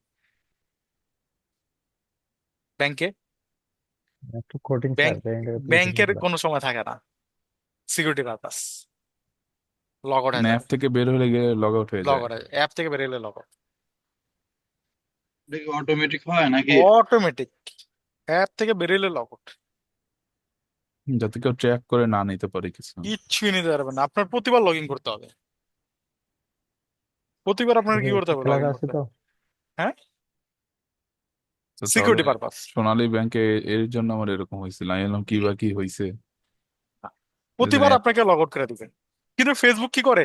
ব্যাংকে? একটু কঠিন স্যার, ব্যাংক, ব্যাংকের অ্যাপ্লিকেশন ব্যাংকের গুলো। কোনো সময় থাকে না, সিকিউরিটি পারপাস লগ আউট হয়ে মানে অ্যাপ যাবে। থেকে বের হলে গেলে লগ আউট হয়ে লগ যায়। আউট, অ্যাপ থেকে বেরোলে লগ আউট এটা কি অটোমেটিক হয় নাকি? অটোমেটিক, অ্যাপ থেকে বেরোলে লগ আউট। যাতে কেউ ট্র্যাক করে না নিতে পারে কিছু। কিচ্ছুই নিতে পারবেন না, আপনার প্রতিবার লগ ইন করতে হবে। প্রতিবার আপনার কি করতে হবে? লগ খেলাটা ইন আছে করতে তো। হবে। হ্যাঁ, তো তাহলে সিকিউরিটি পারপাস। সোনালী ব্যাংকে এর জন্য আমার এরকম হয়েছিল, আমি এলাম কি বা কি হয়েছে। এই জন্য প্রতিবার আপনাকে লগ আউট করে দিবেন। কিন্তু ফেসবুক কি করে?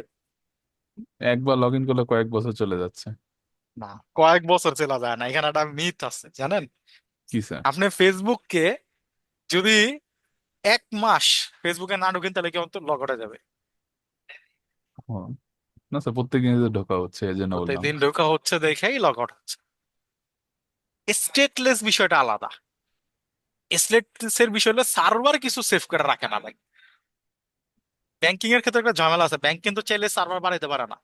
একবার লগ ইন করলে কয়েক বছর চলে যাচ্ছে। না, কয়েক বছর চলা যায় না, এখানে একটা মিথ আছে জানেন। কি স্যার? আপনি ফেসবুককে যদি 1 মাস ফেসবুকে না ঢুকেন, তাহলে কি অন্তত লগ আউট হয়ে যাবে। ও, না স্যার, প্রত্যেকদিন তো ঢোকা হচ্ছে, এই জন্য বললাম। প্রত্যেকদিন ঢোকা হচ্ছে দেখেই লগ আউট হচ্ছে। স্টেটলেস বিষয়টা আলাদা। স্টেটলেস এর বিষয় হলো সার্ভার কিছু সেভ করে রাখে না ভাই। ব্যাংকিং এর ক্ষেত্রে একটা ঝামেলা আছে, ব্যাংক কিন্তু চাইলে সার্ভার বাড়াইতে পারে না।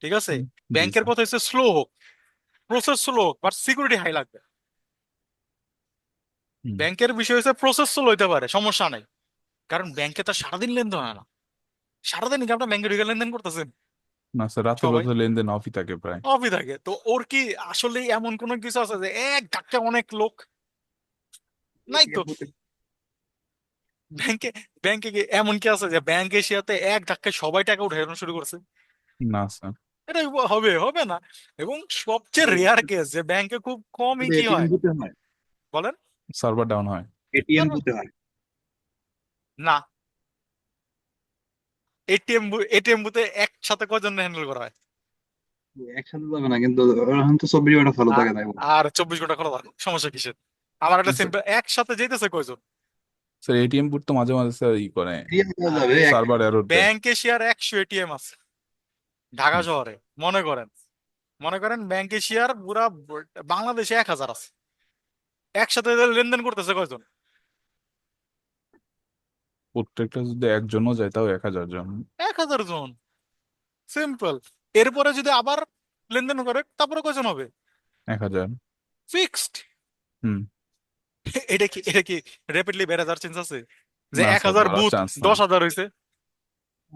ঠিক আছে? হুম, জি ব্যাংকের স্যার। কথা হচ্ছে স্লো হোক, প্রসেস স্লো হোক, বাট সিকিউরিটি হাই লাগবে। হুম। ব্যাংকের বিষয় হচ্ছে প্রসেস স্লো হইতে পারে, সমস্যা নাই, কারণ ব্যাংকে তো সারাদিন লেনদেন হয় না। সারাদিন কি আপনার ব্যাংকে ঢুকে লেনদেন করতেছেন না স্যার, রাতের সবাই? বেলা তো লেনদেন অফই থাকে প্রায়। অফই থাকে। তো ওর কি আসলে এমন কোনো কিছু আছে যে এক ধাক্কা অনেক লোক? নাই তো। এটিএম হতে ব্যাংকে, ব্যাংকে কি এমন কি আছে যে ব্যাংক এশিয়াতে এক ধাক্কায় সবাই টাকা উঠানো শুরু করছে? না স্যার। এটা হবে, হবে না। এবং সবচেয়ে রেয়ার কেস যে ব্যাংকে খুব কমই কি এটিএম হয়। বুথে হয়, বলেন? সার্ভার ডাউন হয়। এটিএম বুথে হয়। না, এটিএম, এটিএম বুথে একসাথে কজন হ্যান্ডেল করা হয়? একসাথে যাবে না কিন্তু এখন তো 24 ঘন্টা চালু আ- থাকে তাই বলে। আর 24 ঘন্টা খোলা থাকে, সমস্যা কিসের? আমার একটা সিম্পল, একসাথে যেতেছে কয়জন? স্যার এটিএম বুথ তো মাঝে মাঝে স্যার ই করে, সিরিয়াল হয়ে যাবে আরে সার্ভার এরর দেয়। ব্যাংক এশিয়ার 100 এটিএম আছে ঢাকা হুম, শহরে। মনে করেন, মনে করেন ব্যাংক এশিয়ার পুরা বাংলাদেশে 1000 আছে, একসাথে লেনদেন করতেছে কয়জন? প্রত্যেকটা যদি একজনও যায় তাও 1000 জন। 1000 জন, সিম্পল। এরপরে যদি আবার লেনদেন করে তারপরে কয়জন হবে? 1000। ফিক্সড। হুম। এটা কি র্যাপিডলি বেড়ে যাওয়ার চান্স আছে? যে না এক স্যার, হাজার বাড়ার বুথ চান্স নাই। 10,000 হয়েছে?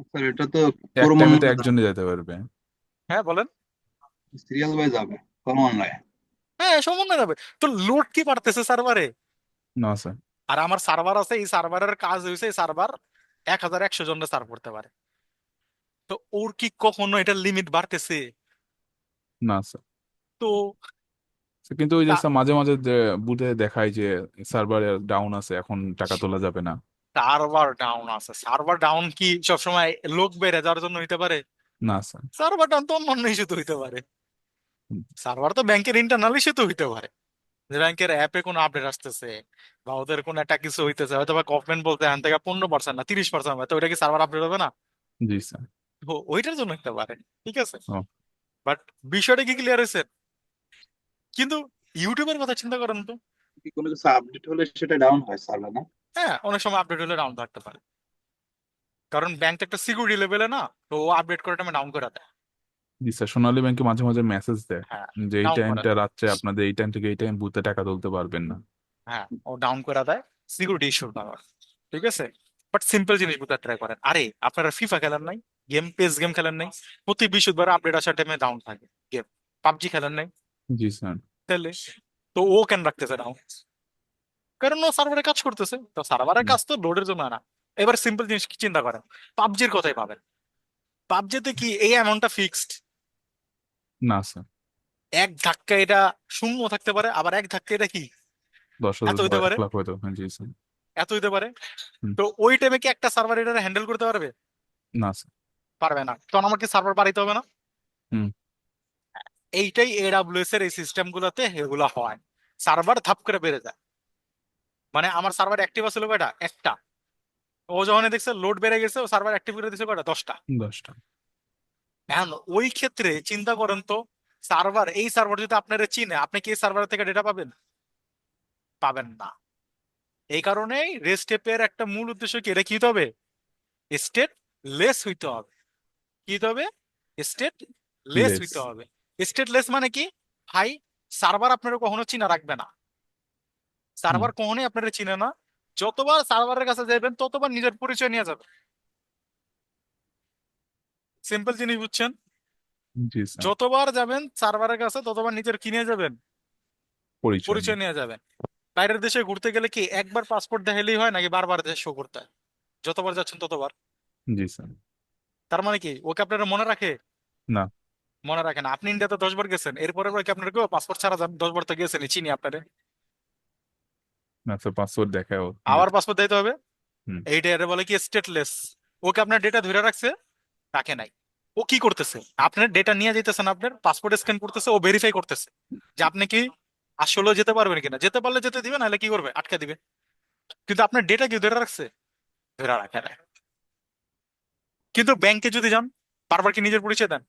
স্যার এটা তো এক টাইমে ক্রমান্বয়ে তো একজনই যেতে পারবে। হ্যাঁ বলেন। সিরিয়াল হয়ে যাবে ক্রমান্বয়ে। হ্যাঁ সমন্বয় যাবে। তো লোড কি বাড়তেছে সার্ভারে? না স্যার। আর আমার সার্ভার আছে, এই সার্ভারের কাজ হয়েছে এই সার্ভার 1100 জনকে সার্ভ করতে পারে। তো ওর কি কখনো এটা লিমিট বাড়তেছে? না স্যার। তো স্যার, কিন্তু ওই যে স্যার মাঝে মাঝে বুথে দেখায় যে সার্ভার ডাউন আছে, এখন টাকা তোলা যাবে না। সার্ভার ডাউন আছে, সার্ভার ডাউন কি সবসময় লোক বেড়ে যাওয়ার জন্য হইতে পারে? না স্যার। সার্ভার ডাউন তো অন্য ইস্যু তো হইতে পারে। হুম, সার্ভার তো ব্যাংকের ইন্টারনাল ইস্যু তো হইতে পারে, যে ব্যাংকের অ্যাপে কোনো আপডেট আসতেছে বা ওদের কোনো একটা কিছু হইতেছে, হয়তো বা গভর্নমেন্ট বলতে এখান থেকে 15% না 30% হবে, তো ওইটা কি সার্ভার আপডেট হবে না? জি স্যার। তো ওইটার জন্য হইতে পারে, ঠিক আছে। ও, বাট বিষয়টা কি ক্লিয়ার হয়েছে? কিন্তু ইউটিউবের কথা চিন্তা করেন তো। কি কোনো কিছু আপডেট হলে সেটা ডাউন হয় সার্ভার না? হ্যাঁ অনেক সময় আপডেট হলে ডাউন থাকতে পারে, কারণ ব্যাংক তো একটা সিকিউরিটি লেভেলে না, তো ও আপডেট করে টাইমে ডাউন করে দেয়। জি স্যার, সোনালী ব্যাংকে মাঝে মাঝে মেসেজ দেয় হ্যাঁ যে এই ডাউন করে টাইমটা দেয়। রাত্রে আপনাদের এই টাইম থেকে এই টাইম বুথে টাকা তুলতে পারবেন না। হ্যাঁ ও ডাউন করে দেয় সিকিউরিটি ইস্যুর কারণে, ঠিক আছে। বাট সিম্পল জিনিস বুঝতে ট্রাই করেন। আরে আপনারা ফিফা খেলেন নাই? গেম খেলেন নাই? প্রতি বৃহস্পতিবার আপডেট আসার টাইমে ডাউন থাকে গেম। পাবজি খেলেন নাই? জি স্যার। তাহলে তো ও কেন রাখতেছে ডাউন? কারণ ও সার্ভারে কাজ করতেছে, তো সার্ভারের হুম, কাজ তো লোডের জন্য না। এবার সিম্পল জিনিস কি চিন্তা করেন, পাবজির কথাই পাবেন। পাবজিতে কি এই অ্যামাউন্টটা ফিক্সড? না স্যার। এক ধাক্কা এটা শূন্য থাকতে পারে, আবার এক ধাক্কা এটা কি 10,000 এত বা হইতে পারে, 1 লাখ হয়তো, হ্যাঁ জি স্যার। এত হইতে পারে। হুম, তো ওই টাইমে কি একটা সার্ভার এটা হ্যান্ডেল করতে পারবে? না স্যার। পারবে না, তখন আমাকে সার্ভার বাড়াইতে হবে না? হুম, এইটাই এডাব্লিউএস এর এই সিস্টেম গুলাতে এগুলা হয়, সার্ভার ধাপ করে বেড়ে যায়। মানে আমার সার্ভার অ্যাক্টিভ আছে কয়টা? একটা। ও যখন দেখছে লোড বেড়ে গেছে, ও সার্ভার অ্যাক্টিভ করে দিছে কয়টা? 10টা। 10টা। এখন ওই ক্ষেত্রে চিন্তা করেন তো, সার্ভার, এই সার্ভার যদি আপনারা চিনে, আপনি কি এই সার্ভার থেকে ডেটা পাবেন? পাবেন না। এই কারণেই রেস্ট এর একটা মূল উদ্দেশ্য কি, এটা কি হতে হবে? স্টেট লেস হইতে হবে। কি হইতে হবে? State less less. হইতে হবে। স্টেট লেস মানে কি? ভাই সার্ভার আপনারা কখনো চিনা রাখবে না, হুম, সার্ভার কখনোই আপনারা চিনে না। যতবার সার্ভারের কাছে যাবেন ততবার নিজের পরিচয় নিয়ে যাবেন। সিম্পল জিনিস বুঝছেন? জি স্যার। যতবার যাবেন সার্ভারের কাছে ততবার নিজের কিনে যাবেন, পরিচয় নেই। পরিচয় নিয়ে যাবেন। বাইরের দেশে ঘুরতে গেলে কি একবার পাসপোর্ট দেখালেই হয় নাকি বারবার দেশ শো করতে হয়? যতবার যাচ্ছেন ততবার। জি স্যার। তার মানে কি ওকে আপনারা মনে রাখে? না। মনে রাখেন। আপনি ইন্ডিয়াতে 10 বার গেছেন, এরপরে কি আপনার কেউ পাসপোর্ট ছাড়া যান? 10 বার তো গেছেন, চিনি আপনারে। না স্যার, পাসওয়ার্ড দেখাও আবার যেতে। পাসপোর্ট দিতে হবে। হুম, এইটা এর বলে কি স্টেটলেস। ওকে আপনার ডেটা ধরে রাখছে? রাখে নাই। ও কি করতেছে, আপনার ডেটা নিয়ে যেতেছেন, আপনার পাসপোর্ট স্ক্যান করতেছে, ও ভেরিফাই করতেছে যে আপনি কি আসলে যেতে পারবেন কিনা। যেতে পারলে যেতে দিবে, নাহলে কি করবে? আটকে দিবে। কিন্তু আপনার ডেটা কি ধরে রাখছে? ধরে রাখে না। কিন্তু ব্যাংকে যদি যান, বারবার কি নিজের পরিচয় দেন?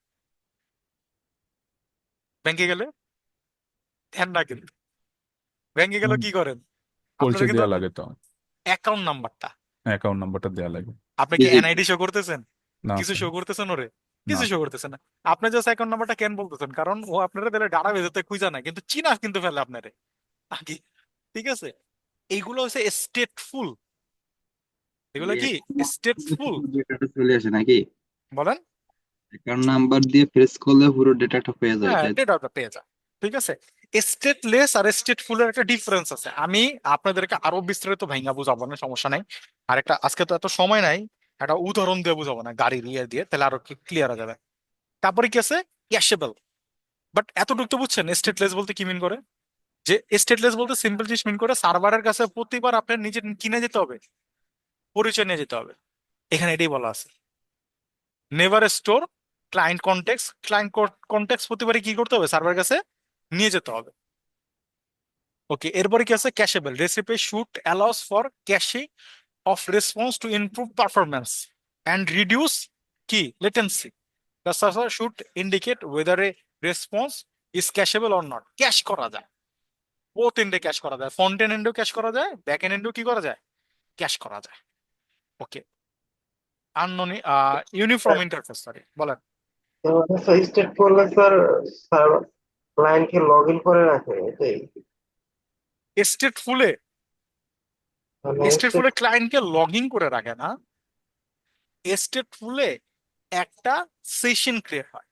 ব্যাংকে গেলে দেন না কিন্তু। ব্যাংকে গেলে হুম, কি করেন? আপনারা পরিচয় কিন্তু দেওয়া লাগে তো। অ্যাকাউন্ট নাম্বারটা, অ্যাকাউন্ট নাম্বারটা দেওয়া লাগে। আপনি কি ডিজিট। এনআইডি শো করতেছেন? না কিছু স্যার। শো করতেছেন ওরে? না কিছু শো স্যার। করতেছেন না। আপনি জাস্ট অ্যাকাউন্ট নাম্বারটা কেন বলতেছেন, কারণ ও আপনারা তাহলে ডাটা বেজেতে খুঁজা না, কিন্তু চিনা কিন্তু ফেলে আপনারে আগে, ঠিক আছে। এইগুলো হচ্ছে স্টেটফুল। এগুলো কি স্টেটফুল? ডেটাটা চলে আসে নাকি? বলেন। অ্যাকাউন্ট নাম্বার দিয়ে প্রেস করলে পুরো ডেটাটা পেয়ে যায় হ্যাঁ তাই তো? ডেটাটা পেয়ে যায়, ঠিক আছে। স্টেটলেস আর স্টেটফুলের একটা ডিফারেন্স আছে, আমি আপনাদেরকে আরো বিস্তারিত ভাঙা বুঝাবো না, সমস্যা নাই। আর একটা আজকে তো এত সময় নাই, একটা উদাহরণ দিয়ে বুঝাবো না গাড়ির ইয়ে দিয়ে, তাহলে আরো ক্লিয়ার হয়ে যাবে। তারপরে কি আছে? ক্যাশেবল। বাট এতটুকু তো বুঝছেন স্টেটলেস বলতে কি মিন করে? যে স্টেটলেস বলতে সিম্পল জিনিস মিন করে সার্ভারের কাছে প্রতিবার আপনার নিজে কিনে যেতে হবে, পরিচয় নিয়ে যেতে হবে। এখানে এটাই বলা আছে, নেভার স্টোর ক্লায়েন্ট কন্টেক্স প্রতিবারই কি করতে হবে, সার্ভার কাছে নিয়ে যেতে হবে। ওকে, এরপরে কি আছে, cacheable recipe should allows for caching of response to improve performance and reduce কি latency. The server should indicate whether a response is cacheable or not. Cash করা যায়, বোথ এন্ডে ক্যাশ করা যায়, ফ্রন্ট এন্ডেও ক্যাশ করা যায়, ব্যাক এন্ডেও কি করা যায়, ক্যাশ করা যায়। ওকে, আননোন ইউনিফর্ম ইন্টারফেস, সরি বলেন। স্টেট করলে স্যার, ক্লায়েন্টকে লগ ইন করে রাখে এটাই, স্টেটফুলে মানে স্টেট। স্টেটফুলে ক্লায়েন্টকে লগ ইন করে রাখে না, স্টেটফুলে একটা সেশন ক্রিয়েট হয়।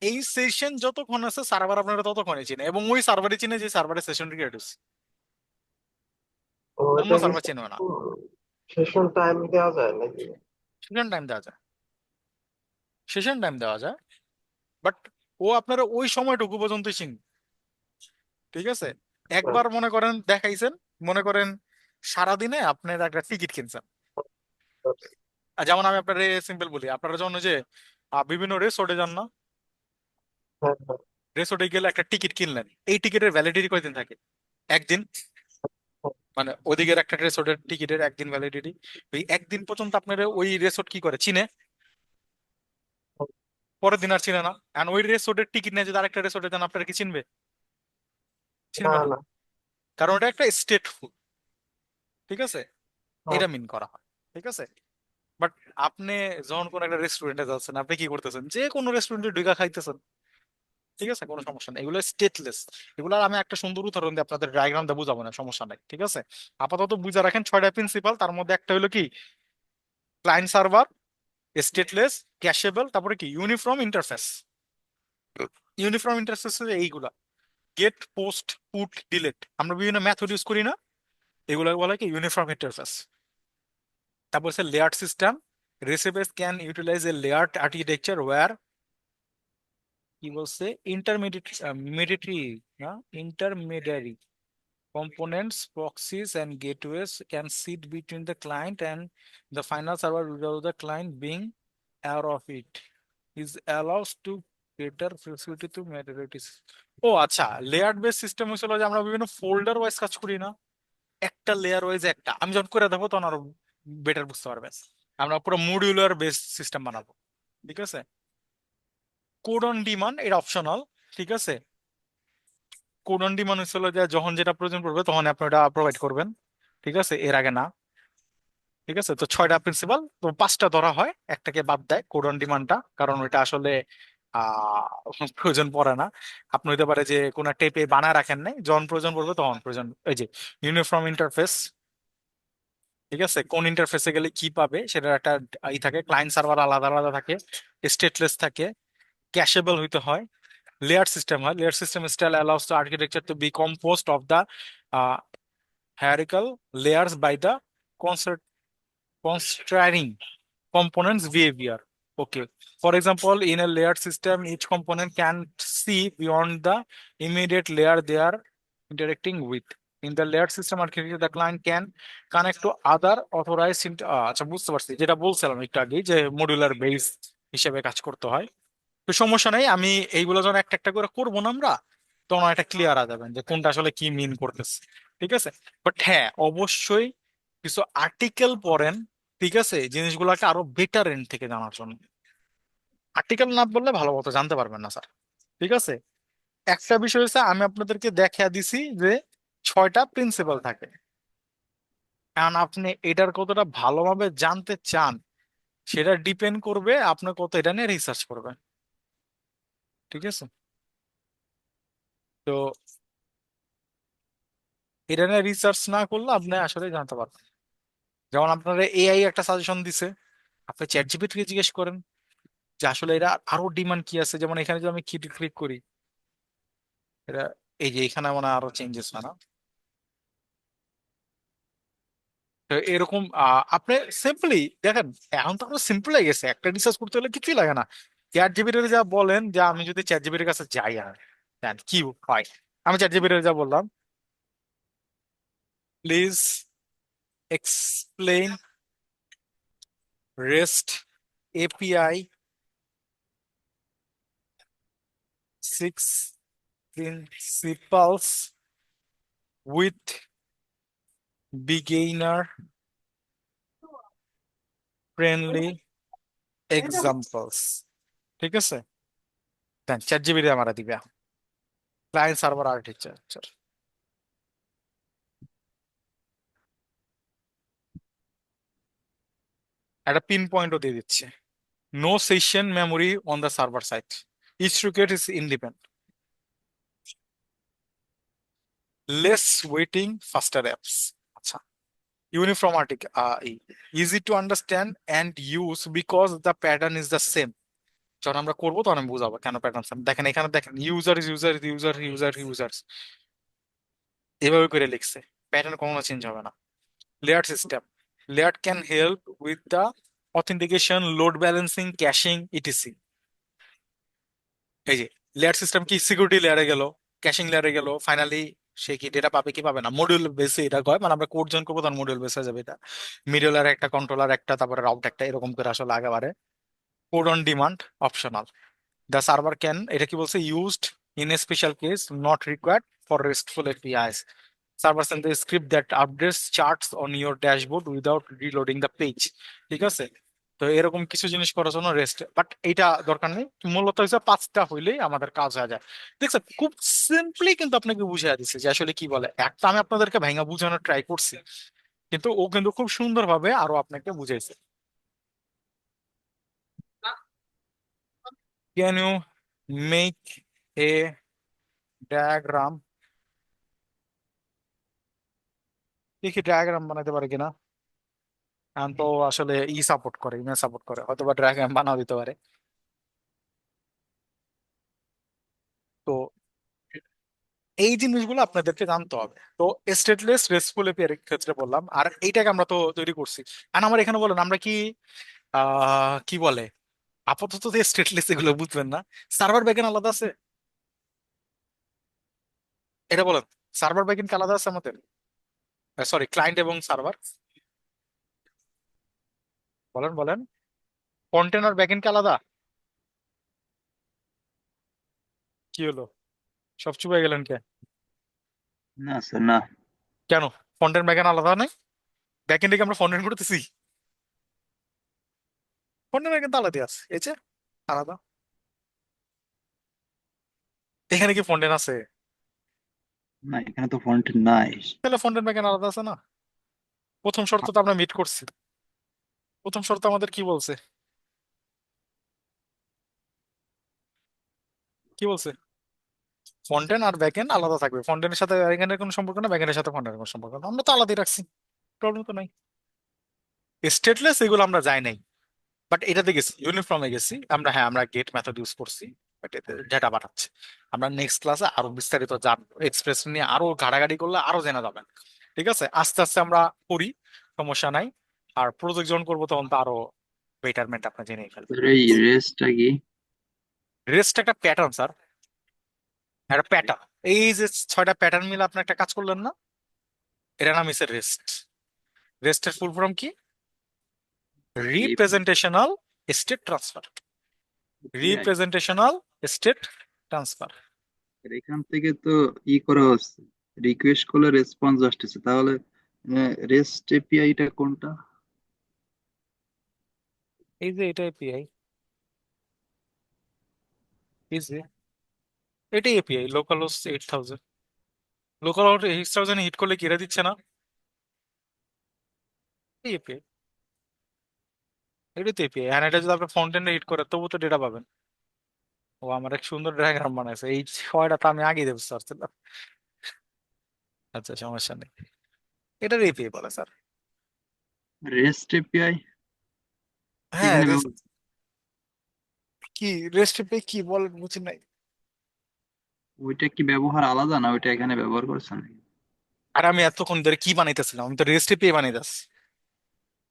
এই সেশন যতক্ষণ আছে সার্ভার আপনারা ততক্ষণই চিনে, এবং ওই সার্ভারই চিনে যে সার্ভারে সেশন ক্রিয়েট হচ্ছে, অন্য ওটা কি সার্ভার চিনবে না। সেশন টাইম দেওয়া যায় নাকি? সেশন টাইম দেওয়া যায়, সেশন টাইম দেওয়া যায়, বাট ও আপনারা ওই সময়টুকু পর্যন্ত চিনবে। ঠিক আছে, একবার মনে করেন দেখাইছেন, মনে করেন সারাদিনে আপনার একটা টিকিট কিনছেন। আর যেমন আমি আপনার সিম্পল বলি, আপনারা যখন ওই যে বিভিন্ন রেসোর্টে যান না, হ্যাঁ, হ্যাঁ, রেসোর্টে গেলে একটা টিকিট কিনলেন, এই টিকিটের ভ্যালিডিটি কয়দিন থাকে, একদিন। মানে ওদিকের একটা রেসোর্টের টিকিটের একদিন ভ্যালিডিটি, ওই একদিন পর্যন্ত আপনার ওই রেসোর্ট কি করে চিনে, পরের দিন আর চিনে না। আর ওই রেসোর্টের টিকিট নিয়ে যদি আরেকটা রেসোর্টে যান, আপনারা কি চিনবে, না চিনবে না, না। কারণ ওটা একটা স্টেট ফুড। ঠিক আছে, হ্যাঁ, এটা মিন করা হয়। ঠিক আছে, বাট আপনি যখন কোন একটা রেস্টুরেন্টে যাচ্ছেন, আপনি কি করতেছেন, যে কোনো রেস্টুরেন্টে ঢুকা খাইতেছেন। ঠিক আছে, কোনো সমস্যা নেই, এগুলো স্টেটলেস। এগুলো আমি একটা সুন্দর উদাহরণ দিয়ে আপনাদের ডায়াগ্রাম দিয়ে বুঝাবো না, সমস্যা নাই। ঠিক আছে, আপাতত বুঝে রাখেন 6টা প্রিন্সিপাল, তার মধ্যে একটা হলো কি, ক্লায়েন্ট সার্ভার, স্টেটলেস, ক্যাশেবল, তারপরে কি ইউনিফর্ম ইন্টারফেস। ইউনিফর্ম ইন্টারফেস এইগুলা গেট, পোস্ট, পুট, ডিলিট, আমরা বিভিন্ন মেথড ইউজ করি না, এগুলো বলা হয় কি ইউনিফর্ম ইন্টারফেস। তারপর হচ্ছে layer system, REST APIs can utilize a layered architecture where কি বলছে intermediary components, proxies, and gateways can sit between the client and the final server without the client being aware of it. Is allows to greater flexibility to modalities. ও আচ্ছা, layer base system হয়েছিল যে আমরা বিভিন্ন folder wise কাজ করি না, একটা layer wise একটা, আমি যখন করে দেবো তখন আরো বেটার বুঝতে পারবেন। আমরা পুরো মডিউলার বেস সিস্টেম বানাবো। ঠিক আছে, কোড অন ডিমান্ড এটা অপশনাল। ঠিক আছে, কোড অন ডিমান্ড হচ্ছিল যে যখন যেটা প্রয়োজন পড়বে তখন আপনি ওটা প্রোভাইড করবেন। ঠিক আছে, এর আগে না। ঠিক আছে, তো 6টা প্রিন্সিপাল, তো 5টা ধরা হয়, একটাকে বাদ দেয় কোড অন ডিমান্ডটা, কারণ ওইটা আসলে প্রয়োজন পড়ে না। আপনি হইতে পারে যে কোন টেপে বানায় রাখেন নাই, যখন প্রয়োজন পড়বে তখন প্রয়োজন। এই যে ইউনিফর্ম ইন্টারফেস, ঠিক আছে, কোন ইন্টারফেসে গেলে কি পাবে সেটার একটা ই থাকে, ক্লায়েন্ট সার্ভার আলাদা আলাদা থাকে, স্টেটলেস থাকে, ক্যাশেবল হইতে হয়, লেয়ার সিস্টেম হয়। Layer system style allows the architecture to be composed of the hierarchical layers by the concert constraining components behavior. Okay, for example, in a layered system each component can see beyond the immediate layer they are interacting with. In the layered system architecture the client can connect to other authorized আচ্ছা বুঝতে পারছি, যেটা বলছিলাম একটু আগে যে modular base হিসেবে কাজ করতে হয়। তো সমস্যা নেই, আমি এইগুলো যখন একটা একটা করে করবো না আমরা, তখন একটা ক্লিয়ার হয়ে যাবেন যে কোনটা আসলে কি মিন করতেছে। ঠিক আছে, বাট হ্যাঁ অবশ্যই কিছু আর্টিকেল পড়েন, ঠিক আছে, জিনিসগুলোকে আরো বেটার এন্ড থেকে জানার জন্য। আর্টিকেল না বললে ভালো মতো জানতে পারবেন না স্যার। ঠিক আছে, একটা বিষয় হচ্ছে আমি আপনাদেরকে দেখিয়ে দিছি যে 6টা প্রিন্সিপাল থাকে, কারণ আপনি এটার কতটা ভালোভাবে জানতে চান সেটা ডিপেন্ড করবে আপনি কত এটা নিয়ে রিসার্চ করবেন। ঠিক আছে, তো এটা নিয়ে রিসার্চ না করলে আপনি আসলে জানতে পারবেন। যেমন আপনারা এআই একটা সাজেশন দিছে, আপনি চ্যাট জিপিটি কে জিজ্ঞেস করেন যে আসলে এরা আরো ডিমান্ড কি আছে। যেমন এখানে যদি আমি ক্লিক করি, এটা এই যে এখানে মানে আরো চেঞ্জেস হয় না। তো এরকম আপনি সিম্পলি দেখেন, এখন তো আরো সিম্পল হয়ে গেছে, একটা রিসার্চ করতে হলে কিছুই লাগে না। চ্যাট জিপিটি যা বলেন যে আমি যদি চ্যাট জিপিটির কাছে যাই আর দেন কি হয়, আমি চ্যাট জিপিটি যা বললাম, please explain, rest API 6 principles with beginner friendly examples. ঠিক আছে, দেন চ্যাট জিপিটি আমরা দিবে ক্লায়েন্ট সার্ভার আর্কিটেকচার। একটা পিন পয়েন্টও দিয়ে দিচ্ছে, no session memory on the server side, each request is independent, less waiting, faster apps. আচ্ছা, uniform article, easy to understand and use because the pattern is the same. যখন আমরা করবো তখন আমি বুঝাবো কেন প্যাটার্ন সেম। দেখেন এখানে দেখেন, user user user user user, এভাবে করে লিখছে, প্যাটার্ন কখনো চেঞ্জ হবে না। Layer system, layer can help with the authentication, load balancing, caching, ETC. এই যে লেয়ার সিস্টেম কি, সিকিউরিটি লেয়ারে গেল, ক্যাশিং লেয়ারে গেল, ফাইনালি সে কি ডেটা পাবে কি পাবে না, মডিউল বেসে এটা কয়, মানে আমরা কোড জয়েন করবো তখন মডিউল বেসে যাবে এটা। মিডল একটা, কন্ট্রোলার একটা, তারপরে রাউট একটা, এরকম করে আসলে একেবারে code on demand, optional. The server can, এটা কি বলছে, used in a special case, not required for RESTful APIs. Server send the script that updates charts on your dashboard without reloading the page. ঠিক আছে, তো এরকম কিছু জিনিস করার জন্য রেস্ট, বাট এইটা দরকার নেই। মূলত হচ্ছে 5টা হইলেই আমাদের কাজ হয়ে যায়। দেখছেন খুব সিম্পলি কিন্তু আপনাকে বুঝিয়ে দিচ্ছে যে আসলে কি বলে। একটা আমি আপনাদেরকে ভেঙে বোঝানোর ট্রাই করছি, কিন্তু ও কিন্তু খুব সুন্দরভাবে আরো আপনাকে বুঝাইছে। Can you make a diagram, দেখি ডায়াগ্রাম বানাতে পারে কিনা। এখন তো আসলে সাপোর্ট করে, ইমেল সাপোর্ট করে, হয়তো বা ডায়াগ্রাম বানাও দিতে পারে। তো এই জিনিসগুলো আপনাদেরকে জানতে হবে। তো স্টেটলেস রেস্টফুল এপিআই এর ক্ষেত্রে বললাম, আর এইটাকে আমরা তো তৈরি করছি। আর আমার এখানে বলেন আমরা কি কি বলে, আপাতত যে স্টেটলেস এগুলো বুঝবেন না, সার্ভার ব্যাকএন্ড আলাদা আছে, এটা বলেন। সার্ভার ব্যাকএন্ড কি আলাদা আছে আমাদের? সরি, ক্লায়েন্ট এবং সার্ভার, বলেন বলেন। কন্টেনার ব্যাকএন্ড কি আলাদা? কি হলো, সব চুপ হয়ে গেলেন কে? না স্যার, না। কেন, ফ্রন্টেন্ড ব্যাকএন্ড আলাদা নাই? ব্যাকএন্ডে কি আমরা ফ্রন্টেন্ড করতেছি? ফ্রন্টেন্ড ব্যাকএন্ড আলাদা আছে, এই যে আলাদা। এখানে কি ফ্রন্টেন্ড আছে? না, এখানে তো ফন্ট নাই। তাহলে ফ্রন্টেন্ড ব্যাকএন্ড আলাদা আছে না? প্রথম শর্ত তো আমরা মিট করছি। প্রথম শর্ত আমাদের কি বলছে, কি বলছে? ফ্রন্টেন্ড আর ব্যাকএন্ড আলাদা থাকবে, ফ্রন্টেন্ডের সাথে ব্যাকএন্ডের কোনো সম্পর্ক না, ব্যাকএন্ডের সাথে ফ্রন্টেন্ডের কোনো সম্পর্ক না, আমরা তো আলাদাই রাখছি, প্রবলেম তো নাই। স্টেটলেস এগুলো আমরা যাই নাই, বাট এটাতে গেছি, ইউনিফর্মে গেছি আমরা। হ্যাঁ, আমরা গেট মেথড ইউজ করছি, বাট এতে ডেটা পাঠাচ্ছে। আমরা নেক্সট ক্লাসে আরো বিস্তারিত জানবো, এক্সপ্রেস নিয়ে আরো ঘাটাঘাটি করলে আরো জানা যাবেন। ঠিক আছে, আস্তে আস্তে আমরা করি, সমস্যা নাই। আর প্রজেক্ট যখন করবো তখন তো আরো বেটারমেন্ট আপনি জেনেই ফেলবেন। স্যার, এই রেসটা কি? রেস্ট একটা প্যাটার্ন স্যার, একটা প্যাটার্ন। এই যে 6টা প্যাটার্ন মিলে আপনি একটা কাজ করলেন না, এটার নাম হচ্ছে রেস্ট। রেস্টের ফুল ফর্ম কি? Representational state transfer. API। Representational state transfer. এখান থেকে তো করা হচ্ছে, রিকোয়েস্ট করলে রেসপন্স আসতেছে, তাহলে রেস্ট এপিআইটা কোনটা? এই যে এটা এপিআই, এই যে এটাই API, local host 8000। Local host 8000 hit করলে কি এরা দিচ্ছে না? এই এপিআই, এটাই তো এপিআই। আর এটা যদি আপনি ফ্রন্ট এন্ডে হিট করে তবু তো ডেটা পাবেন। ও আমার এক সুন্দর ডায়াগ্রাম বানাইছে, এই 6টা তো আমি আগে দেবো স্যার। আচ্ছা, সমস্যা নেই, এটার এপিআই বলে স্যার। রেস্ট এপিআই হ্যাঁ, এখানে রেস্ট কি, রেস্ট এপিআই কি বলেন বুঝি নাই। ওইটা কি ব্যবহার আলাদা, না ওইটা এখানে ব্যবহার করছেন? আর আমি এতক্ষণ ধরে কি বানাইতেছিলাম, আমি তো রেস্ট এপিআই বানাইতেছি।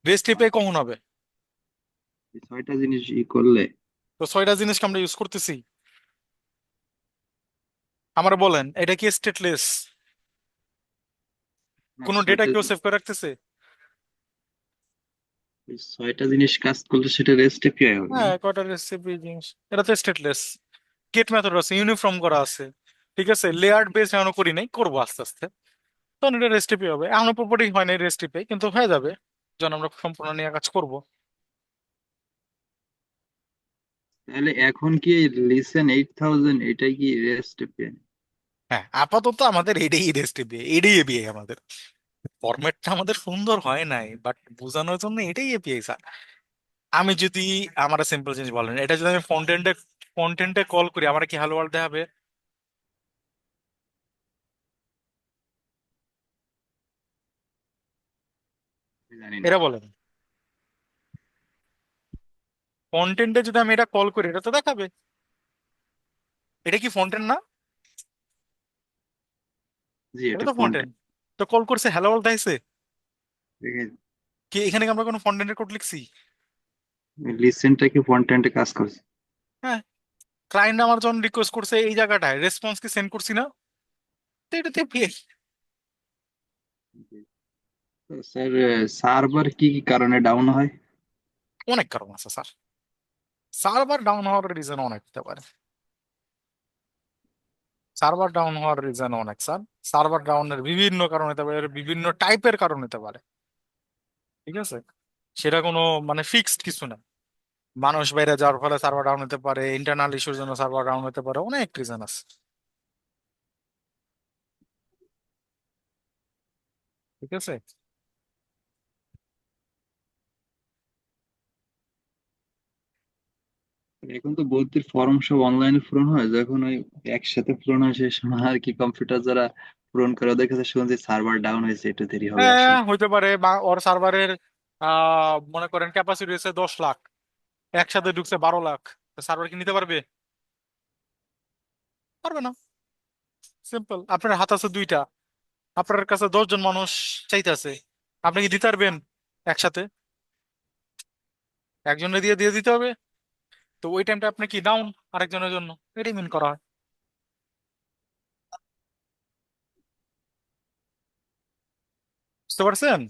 রেস্ট এপিআই কখন হবে? এই 6টা জিনিস করলে। তো 6টা জিনিসকে আমরা ইউজ করতেছি। আমরা বলেন এটা কি স্টেটলেস? না, কোনো ডেটা কেউ সেভ করে রাখতেছে? 6টা জিনিস কাজ করলে সেটা রেস্ট এপিআই হবে। হ্যাঁ, কয়টা রেসিপি জিনিস, এটা তো স্টেটলেস। গেট মেথড আছে, ইউনিফর্ম করা আছে, ঠিক আছে, লেয়ার্ড বেস এখনো করি নাই, করবো আস্তে আস্তে। তখন এটা রেস্ট এপিআই হবে, এখনো পুরোপুরি হয় নাই রেস্ট এপিআই, কিন্তু হয়ে যাবে যখন আমরা সম্পূর্ণ নিয়ে কাজ করব। তাহলে এখন কি লিসেন 8000 এটাই কি রেস্ট এপিআই? হ্যাঁ, আপাতত আমাদের এটাই রেস্ট এপিআই, এটাই এপিআই আমাদের। ফরম্যাটটা আমাদের সুন্দর হয় নাই, বাট বোঝানোর জন্য এটাই এপিআই স্যার। আমি যদি, আমার সিম্পল জিনিস বলেন, এটা যদি আমি ফন্টেন্টে কল করি, আমার কি হ্যালো ওয়ার্ল্ড দেখাবে? জানি না। এটা বলেন, ফন্টেন্টে যদি আমি এটা কল করি, এটা তো দেখাবে। এটা কি ফন্টেন্ট না? জি, এটা এটা তো ফন্ট। ফন্টেন্ট। তো কল করছে হ্যালো ওয়ার্ল্ড দেখাইছে কি? এখানে কি আমরা কোনো ফন্টেন্টের কোড লিখছি? লিসেনটা কি ফন্টেন্টে কাজ করছে? হ্যাঁ। ক্লায়েন্ট আমার যখন রিকোয়েস্ট করছে এই জায়গাটায়, রেসপন্স কি সেন্ড করছি না? তো এটা তো এপিআই। স্যার, সার্ভার কি কি কারণে ডাউন হয়? অনেক কারণ আছে স্যার, সার্ভার ডাউন হওয়ার রিজন অনেক হতে পারে। সার্ভার ডাউন হওয়ার রিজন অনেক স্যার। সার্ভার ডাউনের বিভিন্ন কারণ হতে পারে, বিভিন্ন টাইপের কারণ হতে পারে, ঠিক আছে? সেটা কোনো মানে ফিক্সড কিছু না। মানুষ বাইরে যাওয়ার ফলে সার্ভার ডাউন হতে পারে, ইন্টারনাল ইস্যুর জন্য সার্ভার ডাউন হতে পারে, অনেক রিজন আছে, ঠিক আছে? এখন তো ভর্তির ফর্ম সব অনলাইনে পূরণ হয়, যখন ওই একসাথে পূরণ হয় সেই সময় আর কি কম্পিউটার যারা পূরণ করে ওদের কাছে শুনছি সার্ভার ডাউন হয়েছে, একটু দেরি হবে হ্যাঁ, আসলে। হইতে পারে, বা ওর সার্ভারের মনে করেন ক্যাপাসিটি হচ্ছে 10 লাখ, একসাথে ঢুকছে 12 লাখ, সার্ভার কি নিতে পারবে? পারবে না। সিম্পল, আপনার হাত আছে দুইটা, আপনার কাছে 10 জন মানুষ চাইতেছে, আপনি কি দিতে পারবেন একসাথে? একজনের দিয়ে দিয়ে দিতে হবে। তো ওই টাইমটা আপনি কি ডাউন আরেকজনের জন্য, এটাই মিন করা হয়। বুঝতে পারছেন?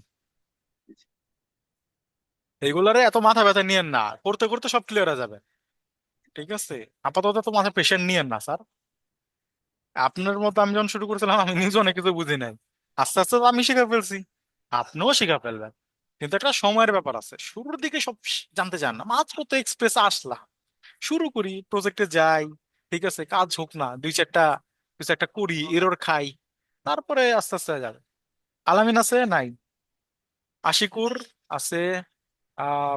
এইগুলারে এত মাথা ব্যথা নিয়েন না, করতে করতে সব ক্লিয়ার হয়ে যাবে, ঠিক আছে? আপাতত তো মাথা প্রেশার নিয়েন না স্যার। আপনার মতো আমি যখন শুরু করেছিলাম, আমি নিজে অনেক কিছু বুঝি নাই, আস্তে আস্তে তো আমি শিখে ফেলছি, আপনিও শিখে ফেলবেন। কিন্তু একটা সময়ের ব্যাপার আছে, শুরুর দিকে সব জানতে চান না, মাত্র তো এক্সপ্রেস আসলাম, শুরু করি, প্রজেক্টে যাই, ঠিক আছে, কাজ হোক না, দুই চারটা কিছু একটা করি, এরর খাই, তারপরে আস্তে আস্তে হয়ে যাবে। আলামিন আছে নাই? আশিকুর আছে,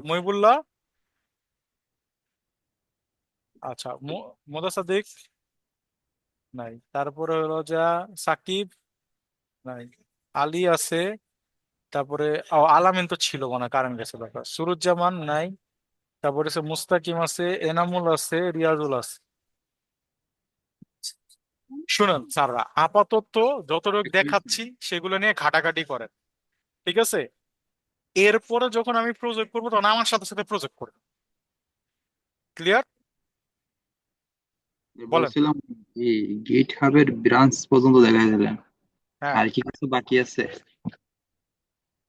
মহিবুল্লাহ, আচ্ছা, মোদাসাদিক নাই, তারপরে হলো যা সাকিব নাই, আলী আছে, তারপরে আলামিন তো ছিল মনে হয়, কারেন্ট গেছে ব্যাপার, সুরুজ্জামান নাই, তারপরে সে মুস্তাকিম আছে, এনামুল আছে, রিয়াজুল আছে। শুনেন স্যাররা, আপাতত যতটুকু দেখাচ্ছি সেগুলো নিয়ে ঘাটাঘাটি করেন, ঠিক আছে? এরপরে যখন আমি প্রজেক্ট করবো, তখন আমার সাথে সাথে প্রজেক্ট করবো। ক্লিয়ার? বলেন। বলছিলাম এই গিট হাবের ব্রাঞ্চ পর্যন্ত দেখা দিলেন, হ্যাঁ, আর কি কিছু বাকি আছে?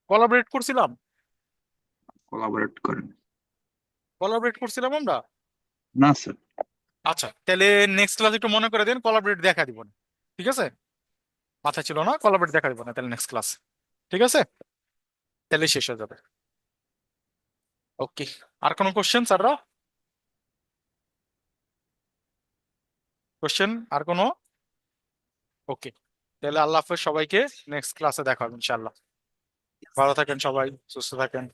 কোলাবরেট করছিলাম, কোলাবোরেট করেন? কোলাবরেট করছিলাম আমরা। না স্যার। আচ্ছা, তাহলে নেক্সট ক্লাস একটু মনে করে দিন, কোলাবরেট দেখা দিব না, ঠিক আছে? মাথায় ছিল না, কোলাবরেট দেখা দিব না তাহলে নেক্সট ক্লাস, ঠিক আছে? তাহলে শেষ হয়ে যাবে। ওকে, আর কোনো কোশ্চেন স্যাররা? কোশ্চেন আর কোনো? ওকে, তাহলে আল্লাহ হাফেজ সবাইকে, নেক্সট ক্লাসে দেখা হবে ইনশাআল্লাহ। ভালো থাকেন সবাই, সুস্থ থাকেন।